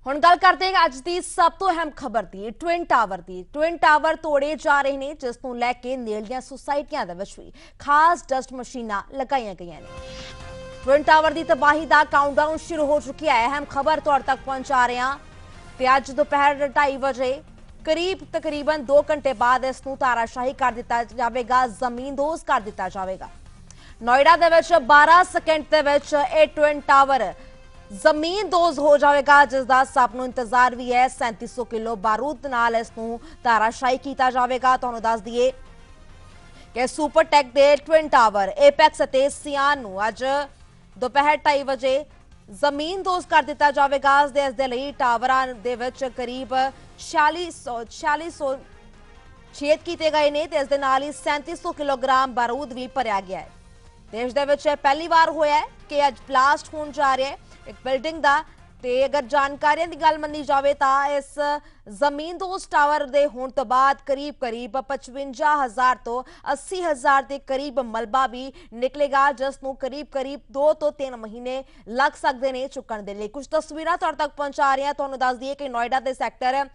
ਹੁਣ ਗੱਲ ਕਰਦੇ ਹਾਂ ਅੱਜ ਦੀ ਸਭ ਤੋਂ ਅਹਿਮ ਖਬਰ ਦੀ ਟਵਿਨ ਟਾਵਰ ਦੀ। ਟਵਿਨ ਟਾਵਰ ਤੋੜੇ ਜਾ ਰਹੇ ਨੇ, ਜਿਸ ਨੂੰ ਲੈ ਕੇ ਨੇੜਲੀਆਂ ਸੁਸਾਇਟੀਆਂ ਦੇ ਵਿੱਚ ਵੀ ਖਾਸ ਡਸਟ ਮਸ਼ੀਨਾਂ ਲਗਾਈਆਂ ਗਈਆਂ ਨੇ। ਟਵਿਨ ਟਾਵਰ ਦੀ ਤਬਾਹੀ ਦਾ ਕਾਊਂਟਡਾਊਨ ਸ਼ੁਰੂ ਹੋ ਚੁੱਕਿਆ ਹੈ। ਅਹਿਮ ਖਬਰ ਤੁਹਾਡੇ ਤੱਕ ਪਹੁੰਚਾ ਰਹੇ ਹਾਂ ਤੇ ਅੱਜ ਦੁਪਹਿਰ 2:30 ਵਜੇ ਕਰੀਬ ਤਕਰੀਬਨ 2 ਘੰਟੇ ਬਾਅਦ ਇਸ ਨੂੰ ਤਾਰਾਸ਼ਾਹੀ ਕਰ ਦਿੱਤਾ ਜਾਵੇਗਾ, ਜ਼ਮੀਨਦੋਜ਼ ਕਰ ਦਿੱਤਾ ਜਾਵੇਗਾ। ਨੋਇਡਾ ਦੇ ਵਿੱਚ 12 ਸਕਿੰਟ ਦੇ ਵਿੱਚ ਇਹ ਟਵਿਨ ਟਾਵਰ ਜ਼ਮੀਨਦੋਜ਼ ਹੋ ਜਾਵੇਗਾ, ਜਿਸ ਦਾ ਸਭ ਨੂੰ ਇੰਤਜ਼ਾਰ ਵੀ ਹੈ। 3700 ਕਿਲੋ ਬਾਰੂਦ ਨਾਲ ਇਸ ਨੂੰ ਤਾਰਾਸ਼ਾਹੀ ਕੀਤਾ ਜਾਵੇਗਾ। ਤੁਹਾਨੂੰ ਦੱਸ ਦਈਏ ਕਿ ਸੁਪਰਟੈਕ ਦੇ ਟਵਿਨ ਟਾਵਰ ਏਪੈਕਸ ਅਤੇ ਸਿਆਨ ਨੂੰ ਅੱਜ ਦੁਪਹਿਰ 2:30 ਵਜੇ ਜ਼ਮੀਨਦੋਜ਼ ਕਰ ਦਿੱਤਾ ਜਾਵੇਗਾ। ਇਸ ਦੇ ਲਈ ਟਾਵਰਾਂ ਦੇ ਵਿੱਚ ਕਰੀਬ 4600 ਛੇਦ ਕੀਤੇ ਗਏ ਨੇ ਤੇ ਇਸ ਦੇ ਨਾਲ ਹੀ 3700 ਕਿਲੋਗ੍ਰਾਮ ਬਾਰੂਦ ਵੀ ਭਰਿਆ ਗਿਆ ਹੈ। ਦੇਸ਼ ਦੇ ਵਿੱਚ ਪਹਿਲੀ ਵਾਰ ਹੋਇਆ ਹੈ ਕਿ ਅੱਜ ਬਲਾਸਟ ਹੋਣ ਜਾ ਰਿਹਾ ਹੈ ਇੱਕ ਬਿਲਡਿੰਗ ਦਾ। ਤੇ ਅਗਰ ਜਾਣਕਾਰੀਆਂ ਦੀ ਗੱਲ ਮੰਨੀ ਜਾਵੇ ਤਾਂ ਇਸ ਜ਼ਮੀਨਦੋਜ਼ ਟਾਵਰ ਦੇ ਹੋਣ ਤੋਂ ਬਾਅਦ ਕਰੀਬ 55,000 ਤੋਂ 80,000 ਦੇ ਕਰੀਬ ਮਲਬਾ ਵੀ ਨਿਕਲੇਗਾ, ਜਿਸ ਨੂੰ ਕਰੀਬ 2 ਤੋਂ 3 ਮਹੀਨੇ ਲੱਗ ਸਕਦੇ ਨੇ ਚੁੱਕਣ ਦੇ ਲਈ। ਕੁਝ ਤਸਵੀਰਾਂ ਤੁਹਾਡੇ ਤੱਕ ਪਹੁੰਚਾ ਰਹੇ ਹਾਂ। ਤੁਹਾਨੂੰ ਦੱਸ ਦਈਏ ਕਿ ਨੋਇਡਾ ਦੇ ਸੈਕਟਰ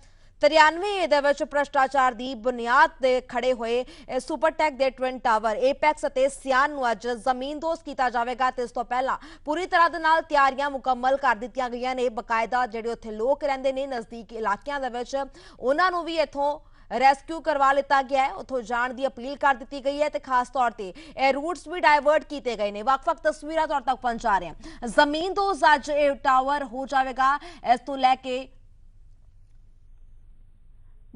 93 ਦੇ ਵਿੱਚ ਭ੍ਰਿਸ਼ਟਾਚਾਰ ਦੀ ਬੁਨਿਆਦ ਤੇ ਖੜੇ ਹੋਏ ਸੁਪਰਟੈਕ ਦੇ ਟਵਿਨ ਟਾਵਰ ਏਪੈਕਸ ਅਤੇ ਸਿਆਨ ਨੂੰ ਅੱਜ ਜ਼ਮੀਨਦੋਜ਼ ਕੀਤਾ ਜਾਵੇਗਾ ਤੇ ਇਸ ਤੋਂ ਪਹਿਲਾਂ ਪੂਰੀ ਤਰ੍ਹਾਂ ਦੇ ਨਾਲ ਤਿਆਰੀਆਂ ਮੁਕੰਮਲ ਕਰ ਦਿੱਤੀਆਂ ਗਈਆਂ ਨੇ। ਬਕਾਇਦਾ ਜਿਹੜੇ ਉੱਥੇ ਲੋਕ ਰਹਿੰਦੇ ਨੇ ਨਜ਼ਦੀਕੀ ਇਲਾਕਿਆਂ ਦੇ ਵਿੱਚ, ਉਹਨਾਂ ਨੂੰ ਵੀ ਇੱਥੋਂ ਰੈਸਕਿਊ ਕਰਵਾ ਲਿੱਤਾ ਗਿਆ ਹੈ, ਉੱਥੋਂ ਜਾਣ ਦੀ ਅਪੀਲ ਕਰ ਦਿੱਤੀ ਗਈ ਹੈ ਤੇ ਖਾਸ ਤੌਰ ਤੇ ਇਹ ਰੂਟਸ ਵੀ ਡਾਇਵਰਟ ਕੀਤੇ ਗਏ ਨੇ। ਵੱਖ-ਵੱਖ ਤਸਵੀਰਾਂ ਤੁਹਾਡੇ ਤੱਕ ਪਹੁੰਚਾ ਰਹੇ ਹਾਂ। ਜ਼ਮੀਨਦੋਜ਼ ਅੱਜ ਇਹ ਟਾਵਰ ਹੋ ਜਾਵੇਗਾ। ਇਸ ਤੋਂ ਲੈ ਕੇ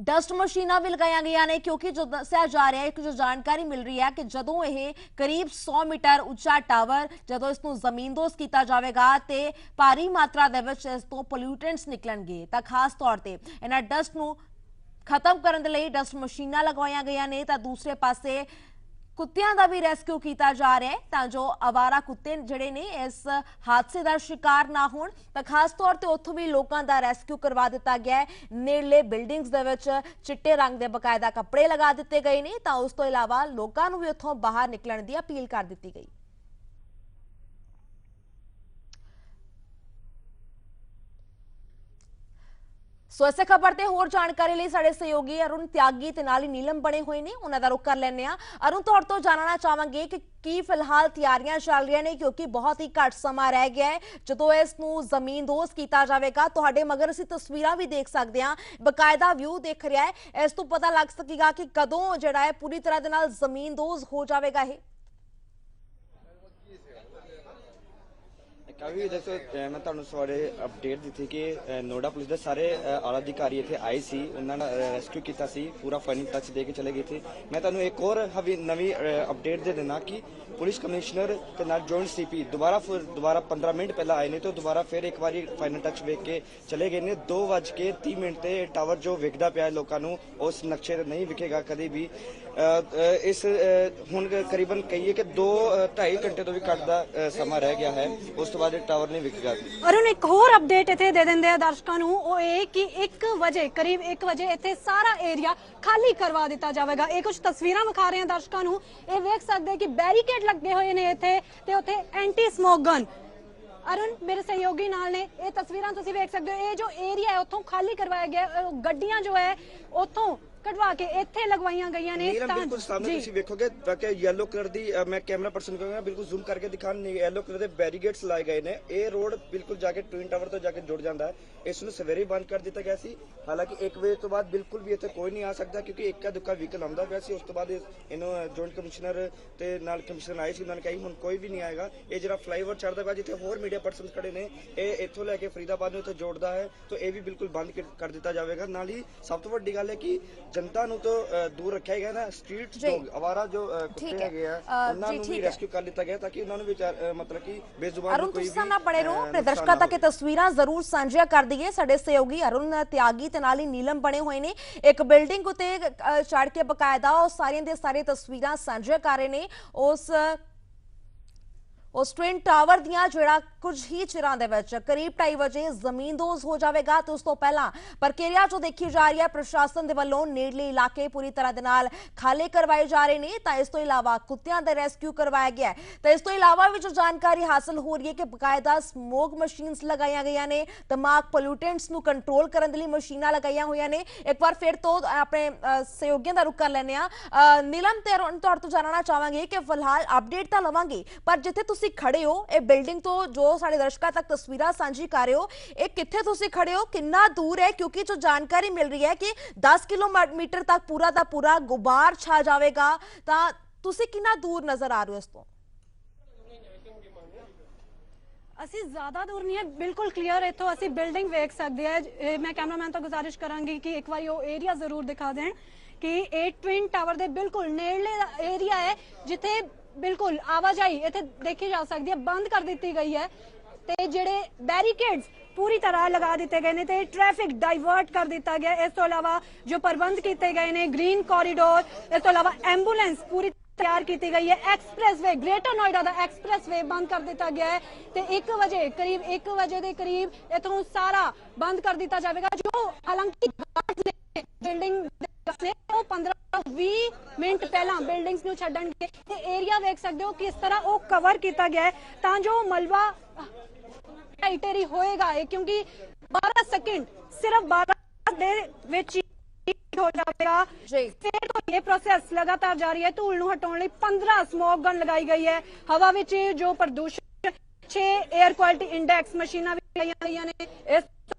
ਡਸਟ ਮਸ਼ੀਨਾਂ ਵੀ ਲਗਾਈਆਂ ਗਈਆਂ ਨੇ, ਕਿਉਂਕਿ ਜੋ ਦੱਸਿਆ ਜਾ ਰਿਹਾ ਹੈ ਕਿ ਜੋ ਜਾਣਕਾਰੀ ਮਿਲ ਰਹੀ ਹੈ ਕਿ ਜਦੋਂ ਇਹ ਕਰੀਬ 100 ਮੀਟਰ ਉੱਚਾ ਟਾਵਰ ਜਦੋਂ ਇਸ ਨੂੰ ਜ਼ਮੀਨਦੋਜ਼ ਕੀਤਾ ਜਾਵੇਗਾ ਤੇ ਭਾਰੀ ਮਾਤਰਾ ਦੇ ਵਿੱਚ ਇਸ ਤੋਂ ਪੋਲਿਊਟੈਂਟਸ ਨਿਕਲਣਗੇ, ਤਾਂ ਖਾਸ ਤੌਰ ਤੇ ਇਹਨਾਂ ਡਸਟ ਨੂੰ ਖਤਮ ਕਰਨ ਦੇ ਲਈ ਡਸਟ ਮਸ਼ੀਨਾਂ ਲਗਾਈਆਂ ਗਈਆਂ ਨੇ। ਤਾਂ ਦੂਸਰੇ ਪਾਸੇ ਕੁੱਤਿਆਂ ਦਾ ਵੀ ਰੈਸਕਿਊ ਕੀਤਾ ਜਾ ਰਿਹਾ ਹੈ ਤਾਂ ਜੋ ਅਵਾਰਾ ਕੁੱਤੇ ਜਿਹੜੇ ਨੇ ਇਸ ਹਾਦਸੇ ਦਾ ਸ਼ਿਕਾਰ ਨਾ ਹੋਣ। ਤਾਂ ਖਾਸ ਤੌਰ ਤੇ ਉੱਥੋਂ ਵੀ ਲੋਕਾਂ ਦਾ ਰੈਸਕਿਊ ਕਰਵਾ ਦਿੱਤਾ ਗਿਆ ਹੈ। ਨੇੜਲੇ ਬਿਲਡਿੰਗਸ ਦੇ ਵਿੱਚ ਚਿੱਟੇ ਰੰਗ ਦੇ ਬਕਾਇਦਾ ਕੱਪੜੇ ਲਗਾ ਦਿੱਤੇ ਗਏ ਨੇ, ਤਾਂ ਉਸ ਤੋਂ ਇਲਾਵਾ ਲੋਕਾਂ ਨੂੰ ਵੀ ਉੱਥੋਂ ਬਾਹਰ ਨਿਕਲਣ ਦੀ ਅਪੀਲ ਕਰ ਦਿੱਤੀ ਗਈ। ਸੋ ਇਸੇ ਖਬਰ ਤੇ ਹੋਰ ਜਾਣਕਾਰੀ ਲਈ ਸਾਡੇ ਸਹਿਯੋਗੀ ਅਰੁਣ ਤਿਆਗੀ ਤੇ ਨਾਲ ਹੀ ਨੀਲਮ ਬਣੇ ਹੋਏ ਨੇ, ਉਹਨਾਂ ਦਾ ਰੁਖ ਕਰ ਲੈਣੇ ਆ। ਅਰੁਣ, ਤੁਹਾਡੇ ਤੋਂ ਜਾਣਨਾ ਚਾਹਾਂਗੇ ਕਿ ਕੀ ਫਿਲਹਾਲ ਤਿਆਰੀਆਂ ਚੱਲ ਰਹੀਆਂ ਨੇ, ਕਿਉਂਕਿ ਬਹੁਤ ਹੀ ਘੱਟ ਸਮਾਂ ਰਹਿ ਗਿਆ ਹੈ ਜਦੋਂ ਇਸ ਨੂੰ ਜ਼ਮੀਨਦੋਜ਼ ਕੀਤਾ ਜਾਵੇਗਾ। ਤੁਹਾਡੇ ਮਗਰ ਅਸੀਂ ਤਸਵੀਰਾਂ ਵੀ ਦੇਖ ਸਕਦੇ ਹਾਂ, ਬਕਾਇਦਾ ਵਿਊ ਦਿਖ ਰਿਹਾ ਹੈ। ਇਸ ਤੋਂ ਪਤਾ ਲੱਗ ਸਕੇਗਾ ਕਿ ਕਦੋਂ ਜਿਹੜਾ ਹੈ ਪੂਰੀ ਤਰ੍ਹਾਂ ਦੇ ਨਾਲ ਜ਼ਮੀਨਦੋਜ਼ ਹੋ ਜਾਵੇਗਾ ਇਹ। काफ़ी देखो मैं ਤੁਹਾਨੂੰ ਸਵਾਰੇ ਅਪਡੇਟ ਦਿੱਤੀ ਕਿ ਨੋਇਡਾ ਪੁਲਿਸ ਦੇ ਸਾਰੇ ਆਲਾ ਅਧਿਕਾਰੀ ਇੱਥੇ ਆਏ ਸੀ, ਉਹਨਾਂ ਨੇ ਰੈਸਕਿਊ ਕੀਤਾ ਸੀ, ਪੂਰਾ ਫਾਈਨਲ ਟੱਚ ਦੇ ਕੇ ਚਲੇ ਗਏ ਥੇ। ਮੈਂ ਤੁਹਾਨੂੰ ਇੱਕ ਹੋਰ ਨਵੀਂ ਅਪਡੇਟ ਦੇ ਦੇਣਾ ਕਿ ਪੁਲਿਸ ਕਮਿਸ਼ਨਰ ਤੇ ਨਾਲ ਜੁਆਇੰਟ ਸੀਪੀ ਦੁਬਾਰਾ 15 ਮਿੰਟ ਪਹਿਲਾਂ ਆਏ ਨੇ ਤੇ ਦੁਬਾਰਾ ਫਿਰ ਇੱਕ ਵਾਰੀ ਫਾਈਨਲ ਟੱਚ ਵੇਖ ਕੇ ਚਲੇ ਗਏ ਨੇ। 2:30 ਤੇ ਟਾਵਰ ਜੋ ਵਿਖਦਾ ਪਿਆ ਲੋਕਾਂ ਨੂੰ ਉਸ ਨਕਸ਼ੇ ਤੇ ਨਹੀਂ ਵਿਖੇਗਾ ਕਦੇ ਵੀ। ਇਸ ਹੁਣ ਕਰੀਬਨ ਕਹੀਏ ਕਿ 2-2.5 ਘੰਟੇ ਤੋਂ ਵੀ ਘੱਟ ਦਾ ਸਮਾਂ ਰਹਿ ਗਿਆ ਹੈ, ਉਸ ਤੋਂ ਬਾਅਦ ਟਾਵਰ ਨਹੀਂ ਵਿਕੇਗਾ। ਅਰੁਣ, ਇੱਕ ਹੋਰ ਅਪਡੇਟ ਇੱਥੇ ਦੇ ਦਿੰਦੇ ਆ ਦਰਸ਼ਕਾਂ ਨੂੰ, ਉਹ ਇਹ ਕਿ 1 ਵਜੇ ਕਰੀਬ 1 ਵਜੇ ਇੱਥੇ ਸਾਰਾ ਏਰੀਆ ਖਾਲੀ ਕਰਵਾ ਦਿੱਤਾ ਜਾਵੇਗਾ। ਇਹ ਕੁਝ ਤਸਵੀਰਾਂ ਵਿਖਾ ਰਹੇ ਆ ਦਰਸ਼ਕਾਂ ਨੂੰ। ਇਹ ਵੇਖ ਸਕਦੇ ਕਿ ਬੈਰੀਕੇਡ ਲੱਗੇ ਹੋਏ ਨੇ ਇੱਥੇ ਤੇ ਉੱਥੇ ਐਂਟੀ ਸਮੋਕ ਗਨ। ਅਰੁਣ, ਮੇਰੇ ਸਹਿਯੋਗੀ ਨਾਲ ਨੇ, ਇਹ ਤਸਵੀਰਾਂ ਤੁਸੀਂ ਵੇਖ ਸਕਦੇ ਹੋ। ਇਹ ਜੋ ਏਰੀਆ ਹੈ ਉੱਥੋਂ ਖਾਲੀ ਕਰਵਾਇਆ ਗਿਆ, ਗੱਡੀਆਂ ਜੋ ਹੈ ਉੱਥੋਂ ਕਢਵਾ ਕੇ ਇੱਥੇ ਲਗਵਾਈਆਂ ਗਈਆਂ ਨੇ। ਬਿਲਕੁਲ ਸਾਹਮਣੇ ਤੁਸੀਂ ਵੇਖੋਗੇ ਕਿ ਯੈਲੋ ਕਲਰ ਦੀ, ਮੈਂ ਕੈਮਰਾ ਪਰਸਨ ਕਹਾਂਗਾ ਬਿਲਕੁਲ ਜ਼ੂਮ ਕਰਕੇ ਦਿਖਾਣ, ਯੈਲੋ ਕਲਰ ਦੇ ਬੈਰੀਗੇਟਸ ਲਾਏ ਗਏ ਨੇ। ਇਹ ਰੋਡ ਬਿਲਕੁਲ ਜਾ ਕੇ ਟਵਿਨ ਟਾਵਰ ਤੋਂ ਜਾ ਕੇ ਜੁੜ ਜਾਂਦਾ ਹੈ। ਇਸ ਨੂੰ ਸਵੇਰੇ ਬੰਦ ਕਰ ਦਿੱਤਾ ਗਿਆ ਸੀ, ਹਾਲਾਂਕਿ 1 ਵਜੇ ਤੋਂ ਬਾਅਦ ਬਿਲਕੁਲ ਵੀ ਇੱਥੇ ਕੋਈ ਨਹੀਂ ਆ ਸਕਦਾ, ਕਿਉਂਕਿ ਇੱਕਾ ਦੁੱਕਾ ਵਹੀਕਲ ਆਉਂਦਾ ਪਿਆ ਸੀ। ਉਸ ਤੋਂ ਬਾਅਦ ਇਹਨੂੰ ਜੁਆਇੰਟ ਕਮਿਸ਼ਨਰ ਤੇ ਨਾਲ ਕਮਿਸ਼ਨਰ ਆਏ ਸੀ, ਉਹਨਾਂ ਨੇ ਕਿਹਾ ਹੁਣ ਕੋਈ ਵੀ ਨਹੀਂ ਆਏਗਾ। ਇਹ ਜਿਹੜਾ ਫਲਾਈਓਵਰ ਚੜਦਾ ਪਿਆ ਜਿੱਥੇ ਹੋਰ ਮੀਡੀਆ ਪਰਸਨ ਖੜੇ ਨੇ, ਇਹ ਇੱਥੋਂ ਲੈ ਕੇ ਫਰੀਦਾਬਾਦ ਨੂੰ ਇੱਥੇ ਜੋੜਦਾ ਹੈ, ਤਾਂ ਇਹ ਵੀ ਬਿਲਕੁਲ ਬੰਦ ਕਰ ਦਿੱਤਾ ਜਾਵੇਗਾ। ਨਾਲ ਹੀ ਸਭ ਤੋਂ ਵੱਡੀ ਗੱਲ ਹੈ ਕਿ ਜਨਤਾ ਨੂੰ ਤਾਂ दूर रखा गया ना, स्ट्रीट डॉग आवारा जो कुत्ते हैगे आ ਉਹਨਾਂ ਨੂੰ ਵੀ ਰੈਸਕਿਊ ਕਰ ਲਿੱਤਾ ਗਿਆ ਤਾਂ ਕਿ ਉਹਨਾਂ ਨੂੰ ਵੀ ਮਤਲਬ ਕਿ ਬੇਜ਼ੁਬਾਨ ਨੂੰ ਕੋਈ ਵੀ ਅਰੁਣ, ਨਾ ਬੜੇ ਰਹੋ। ਆਪਣੇ ਦਰਸ਼ਕਾਂ ਤੱਕ ਇਹ ਤਸਵੀਰਾਂ ਜ਼ਰੂਰ ਸਾਂਝੀਆਂ ਕਰ ਦਈਏ। ਸਾਡੇ ਸਹਿਯੋਗੀ ਅਰੁਣ ਤਿਆਗੀ ਤੇ ਨਾਲ ਹੀ ਨੀਲਮ ਬਣੇ ਹੋਏ ਨੇ, ਇੱਕ ਬਿਲਡਿੰਗ ਉੱਤੇ ਚੜ ਕੇ ਬਕਾਇਦਾ ਉਹ ਸਾਰੀਆਂ ਦੇ ਸਾਰੇ ਤਸਵੀਰਾਂ ਸਾਂਝੀਆਂ ਕਰ ਰਹੇ ਨੇ। उस ट्विन टावर दियां ਜਿਹੜਾ ਕੁਝ ਹੀ ਚਿਰਾਂ ਦੇ ਵਿੱਚ ਕਰੀਬ 2:30 ਵਜੇ ਜ਼ਮੀਨਦੋਜ਼ ਹੋ ਜਾਵੇਗਾ ਤੇ ਉਸ ਤੋਂ ਪਹਿਲਾਂ ਪ੍ਰਕਿਰਿਆ ਜੋ ਦੇਖੀ ਜਾ ਰਹੀ ਹੈ ਪ੍ਰਸ਼ਾਸਨ ਦੇ ਵੱਲੋਂ ਨੇੜਲੇ ਇਲਾਕੇ ਪੂਰੀ ਤਰ੍ਹਾਂ ਦੇ ਨਾਲ ਖਾਲੀ ਕਰਵਾਏ ਜਾ ਰਹੇ ਨੇ ਤਾਂ ਇਸ ਤੋਂ ਇਲਾਵਾ ਕੁੱਤਿਆਂ ਦਾ ਰੈਸਕਿਊ ਕਰਵਾਇਆ ਗਿਆ ਹੈ ਤਾਂ ਇਸ ਤੋਂ ਇਲਾਵਾ ਵੀ ਜੋ ਜਾਣਕਾਰੀ ਹਾਸਲ ਹੋ ਰਹੀ ਹੈ ਕਿ ਬਕਾਇਦਾ ਸਮੋਕ ਮਸ਼ੀਨਸ ਲਗਾਈਆਂ ਗਈਆਂ ਨੇ ਤਮਾਕ ਪੋਲੂਟੈਂਟਸ ਨੂੰ ਕੰਟਰੋਲ ਕਰਨ ਦੇ ਲਈ ਮਸ਼ੀਨਾਂ ਲਗਾਈਆਂ ਹੋਈਆਂ ਨੇ ਇੱਕ ਵਾਰ ਫਿਰ ਤੋਂ ਆਪਣੇ ਸਹਿਯੋਗੀਆਂ ਦਾ ਰੁਖ ਕਰ ਲੈਂਦੇ ਆ ਨੀਲਮ ਤੇ ਤੁਹਾਡੇ ਤੋਂ ਜਾਣਨਾ ਚਾਹਾਂਗੇ ਕਿ ਫਿਲਹਾਲ ਅਪਡੇਟ ਤਾਂ ਲਵਾਂਗੇ ਪਰ ਜਿੱਥੇ ਤੁਸੀਂ ਖੜੇ ਹੋ ਇਹ ਬਿਲਡਿੰਗ ਤੋਂ ਜੋ ਸਾਡੇ ਦਰਸ਼ਕਾਂ ਤੱਕ ਤਸਵੀਰਾਂ ਸਾਂਝੀ ਕਰ ਰਹੇ ਹੋ ਇਹ ਕਿੱਥੇ ਤੁਸੀਂ ਖੜੇ ਹੋ ਕਿੰਨਾ ਦੂਰ ਹੈ ਕਿਉਂਕਿ ਜੋ ਜਾਣਕਾਰੀ ਮਿਲ ਰਹੀ ਹੈ ਕਿ 10 ਕਿਲੋਮੀਟਰ ਤੱਕ ਪੂਰਾ ਦਾ ਪੂਰਾ ਗੁਬਾਰ ਛਾ ਜਾਵੇਗਾ ਤਾਂ ਤੁਸੀਂ ਕਿੰਨਾ ਦੂਰ ਨਜ਼ਰ ਆ ਰਹੇ ਹੋ ਇਸ ਤੋਂ ਅਸੀਂ ਜ਼ਿਆਦਾ ਦੂਰ ਨਹੀਂ ਹੈ ਬਿਲਕੁਲ ਕਲੀਅਰ ਇੱਥੋਂ ਅਸੀਂ ਬਿਲਡਿੰਗ ਵੇਖ ਸਕਦੇ ਹਾਂ ਮੈਂ ਕੈਮਰਾਮੈਨ ਤੋਂ ਗੁਜ਼ਾਰਿਸ਼ ਕਰਾਂਗੀ ਕਿ ਇੱਕ ਵਾਰੀ ਉਹ ਏਰੀਆ ਜ਼ਰੂਰ ਦਿਖਾ ਦੇਣ ਕਿ ਇਹ ਟਵਿਨ ਟਾਵਰ ਦੇ ਬਿਲਕੁਲ ਨੇੜਲੇ ਏਰੀਆ ਹੈ ਜਿੱਥੇ ਬਿਲਕੁਲ ਆਵਾਜਾਈ ਇੱਥੇ ਦੇਖੀ ਜਾ ਸਕਦੀ ਹੈ ਬੰਦ ਕਰ ਦਿੱਤੀ ਗਈ ਹੈ ਤੇ ਜਿਹੜੇ ਬੈਰੀਕੇਡਸ ਪੂਰੀ ਤਰ੍ਹਾਂ ਲਗਾ ਦਿੱਤੇ ਗਏ ਨੇ ਤੇ ਟ੍ਰੈਫਿਕ ਡਾਈਵਰਟ ਕਰ ਦਿੱਤਾ ਗਿਆ ਇਸ ਤੋਂ ਇਲਾਵਾ ਜੋ ਪ੍ਰਬੰਧ ਕੀਤੇ ਗਏ ਨੇ ਗ੍ਰੀਨ ਕੋਰੀਡੋਰ ਇਸ ਤੋਂ ਇਲਾਵਾ ਐਂਬੂਲੈਂਸ ਪੂਰੀ ਤਿਆਰ ਕੀਤੀ ਗਈ ਹੈ ਐਕਸਪ੍ਰੈਸਵੇ ਗ੍ਰੇਟਰ ਨੋਇਡਾ ਦਾ ਐਕਸਪ੍ਰੈਸਵੇ ਬੰਦ ਕਰ ਦਿੱਤਾ ਗਿਆ ਹੈ ਤੇ 1 ਵਜੇ ਕਰੀਬ 1 ਵਜੇ ਦੇ ਕਰੀਬ ਇਥੋਂ ਸਾਰਾ ਬੰਦ ਕਰ ਦਿੱਤਾ ਜਾਵੇਗਾ ਜੋ ਹਾਲਾਂਕਿ ਬਿਲਡਿੰਗ ਨੇ ਉਹ 15-20 ਮਿੰਟ ਪਹਿਲਾਂ ਬਿਲਡਿੰਗਸ ਨੂੰ ਛੱਡਣਗੇ ਤੇ ਏਰੀਆ ਵੇਖ ਸਕਦੇ ਹੋ ਕਿਸ ਤਰ੍ਹਾਂ ਉਹ ਕਵਰ ਕੀਤਾ ਗਿਆ ਹੈ ਤਾਂ ਜੋ ਮਲਬਾ ਟਾਈਟਰੀ ਹੋਏਗਾ ਕਿਉਂਕਿ 12 ਸੈਕਿੰਡ ਸਿਰਫ 12 ਦੇ ਵਿੱਚ ਹੋ ਜਾਵੇਗਾ ਫਿਰ ਤੋਂ ਇਹ ਪ੍ਰੋਸੈਸ ਲਗਾਤਾਰ ਜਾਰੀ ਹੈ ਧੂਲ ਨੂੰ ਹਟਾਉਣ ਲਈ 15 ਸਮੋਕ ਗਨ ਲਗਾਈ ਗਈ ਹੈ ਹਵਾ ਵਿੱਚ ਜੋ ਪ੍ਰਦੂਸ਼ਣ 6 에ਅਰ ਕੁਆਲਿਟੀ ਇੰਡੈਕਸ ਮਸ਼ੀਨਾਂ ਵੀ ਲਗਾਈਆਂ ਗਈਆਂ ਨੇ ਇਸ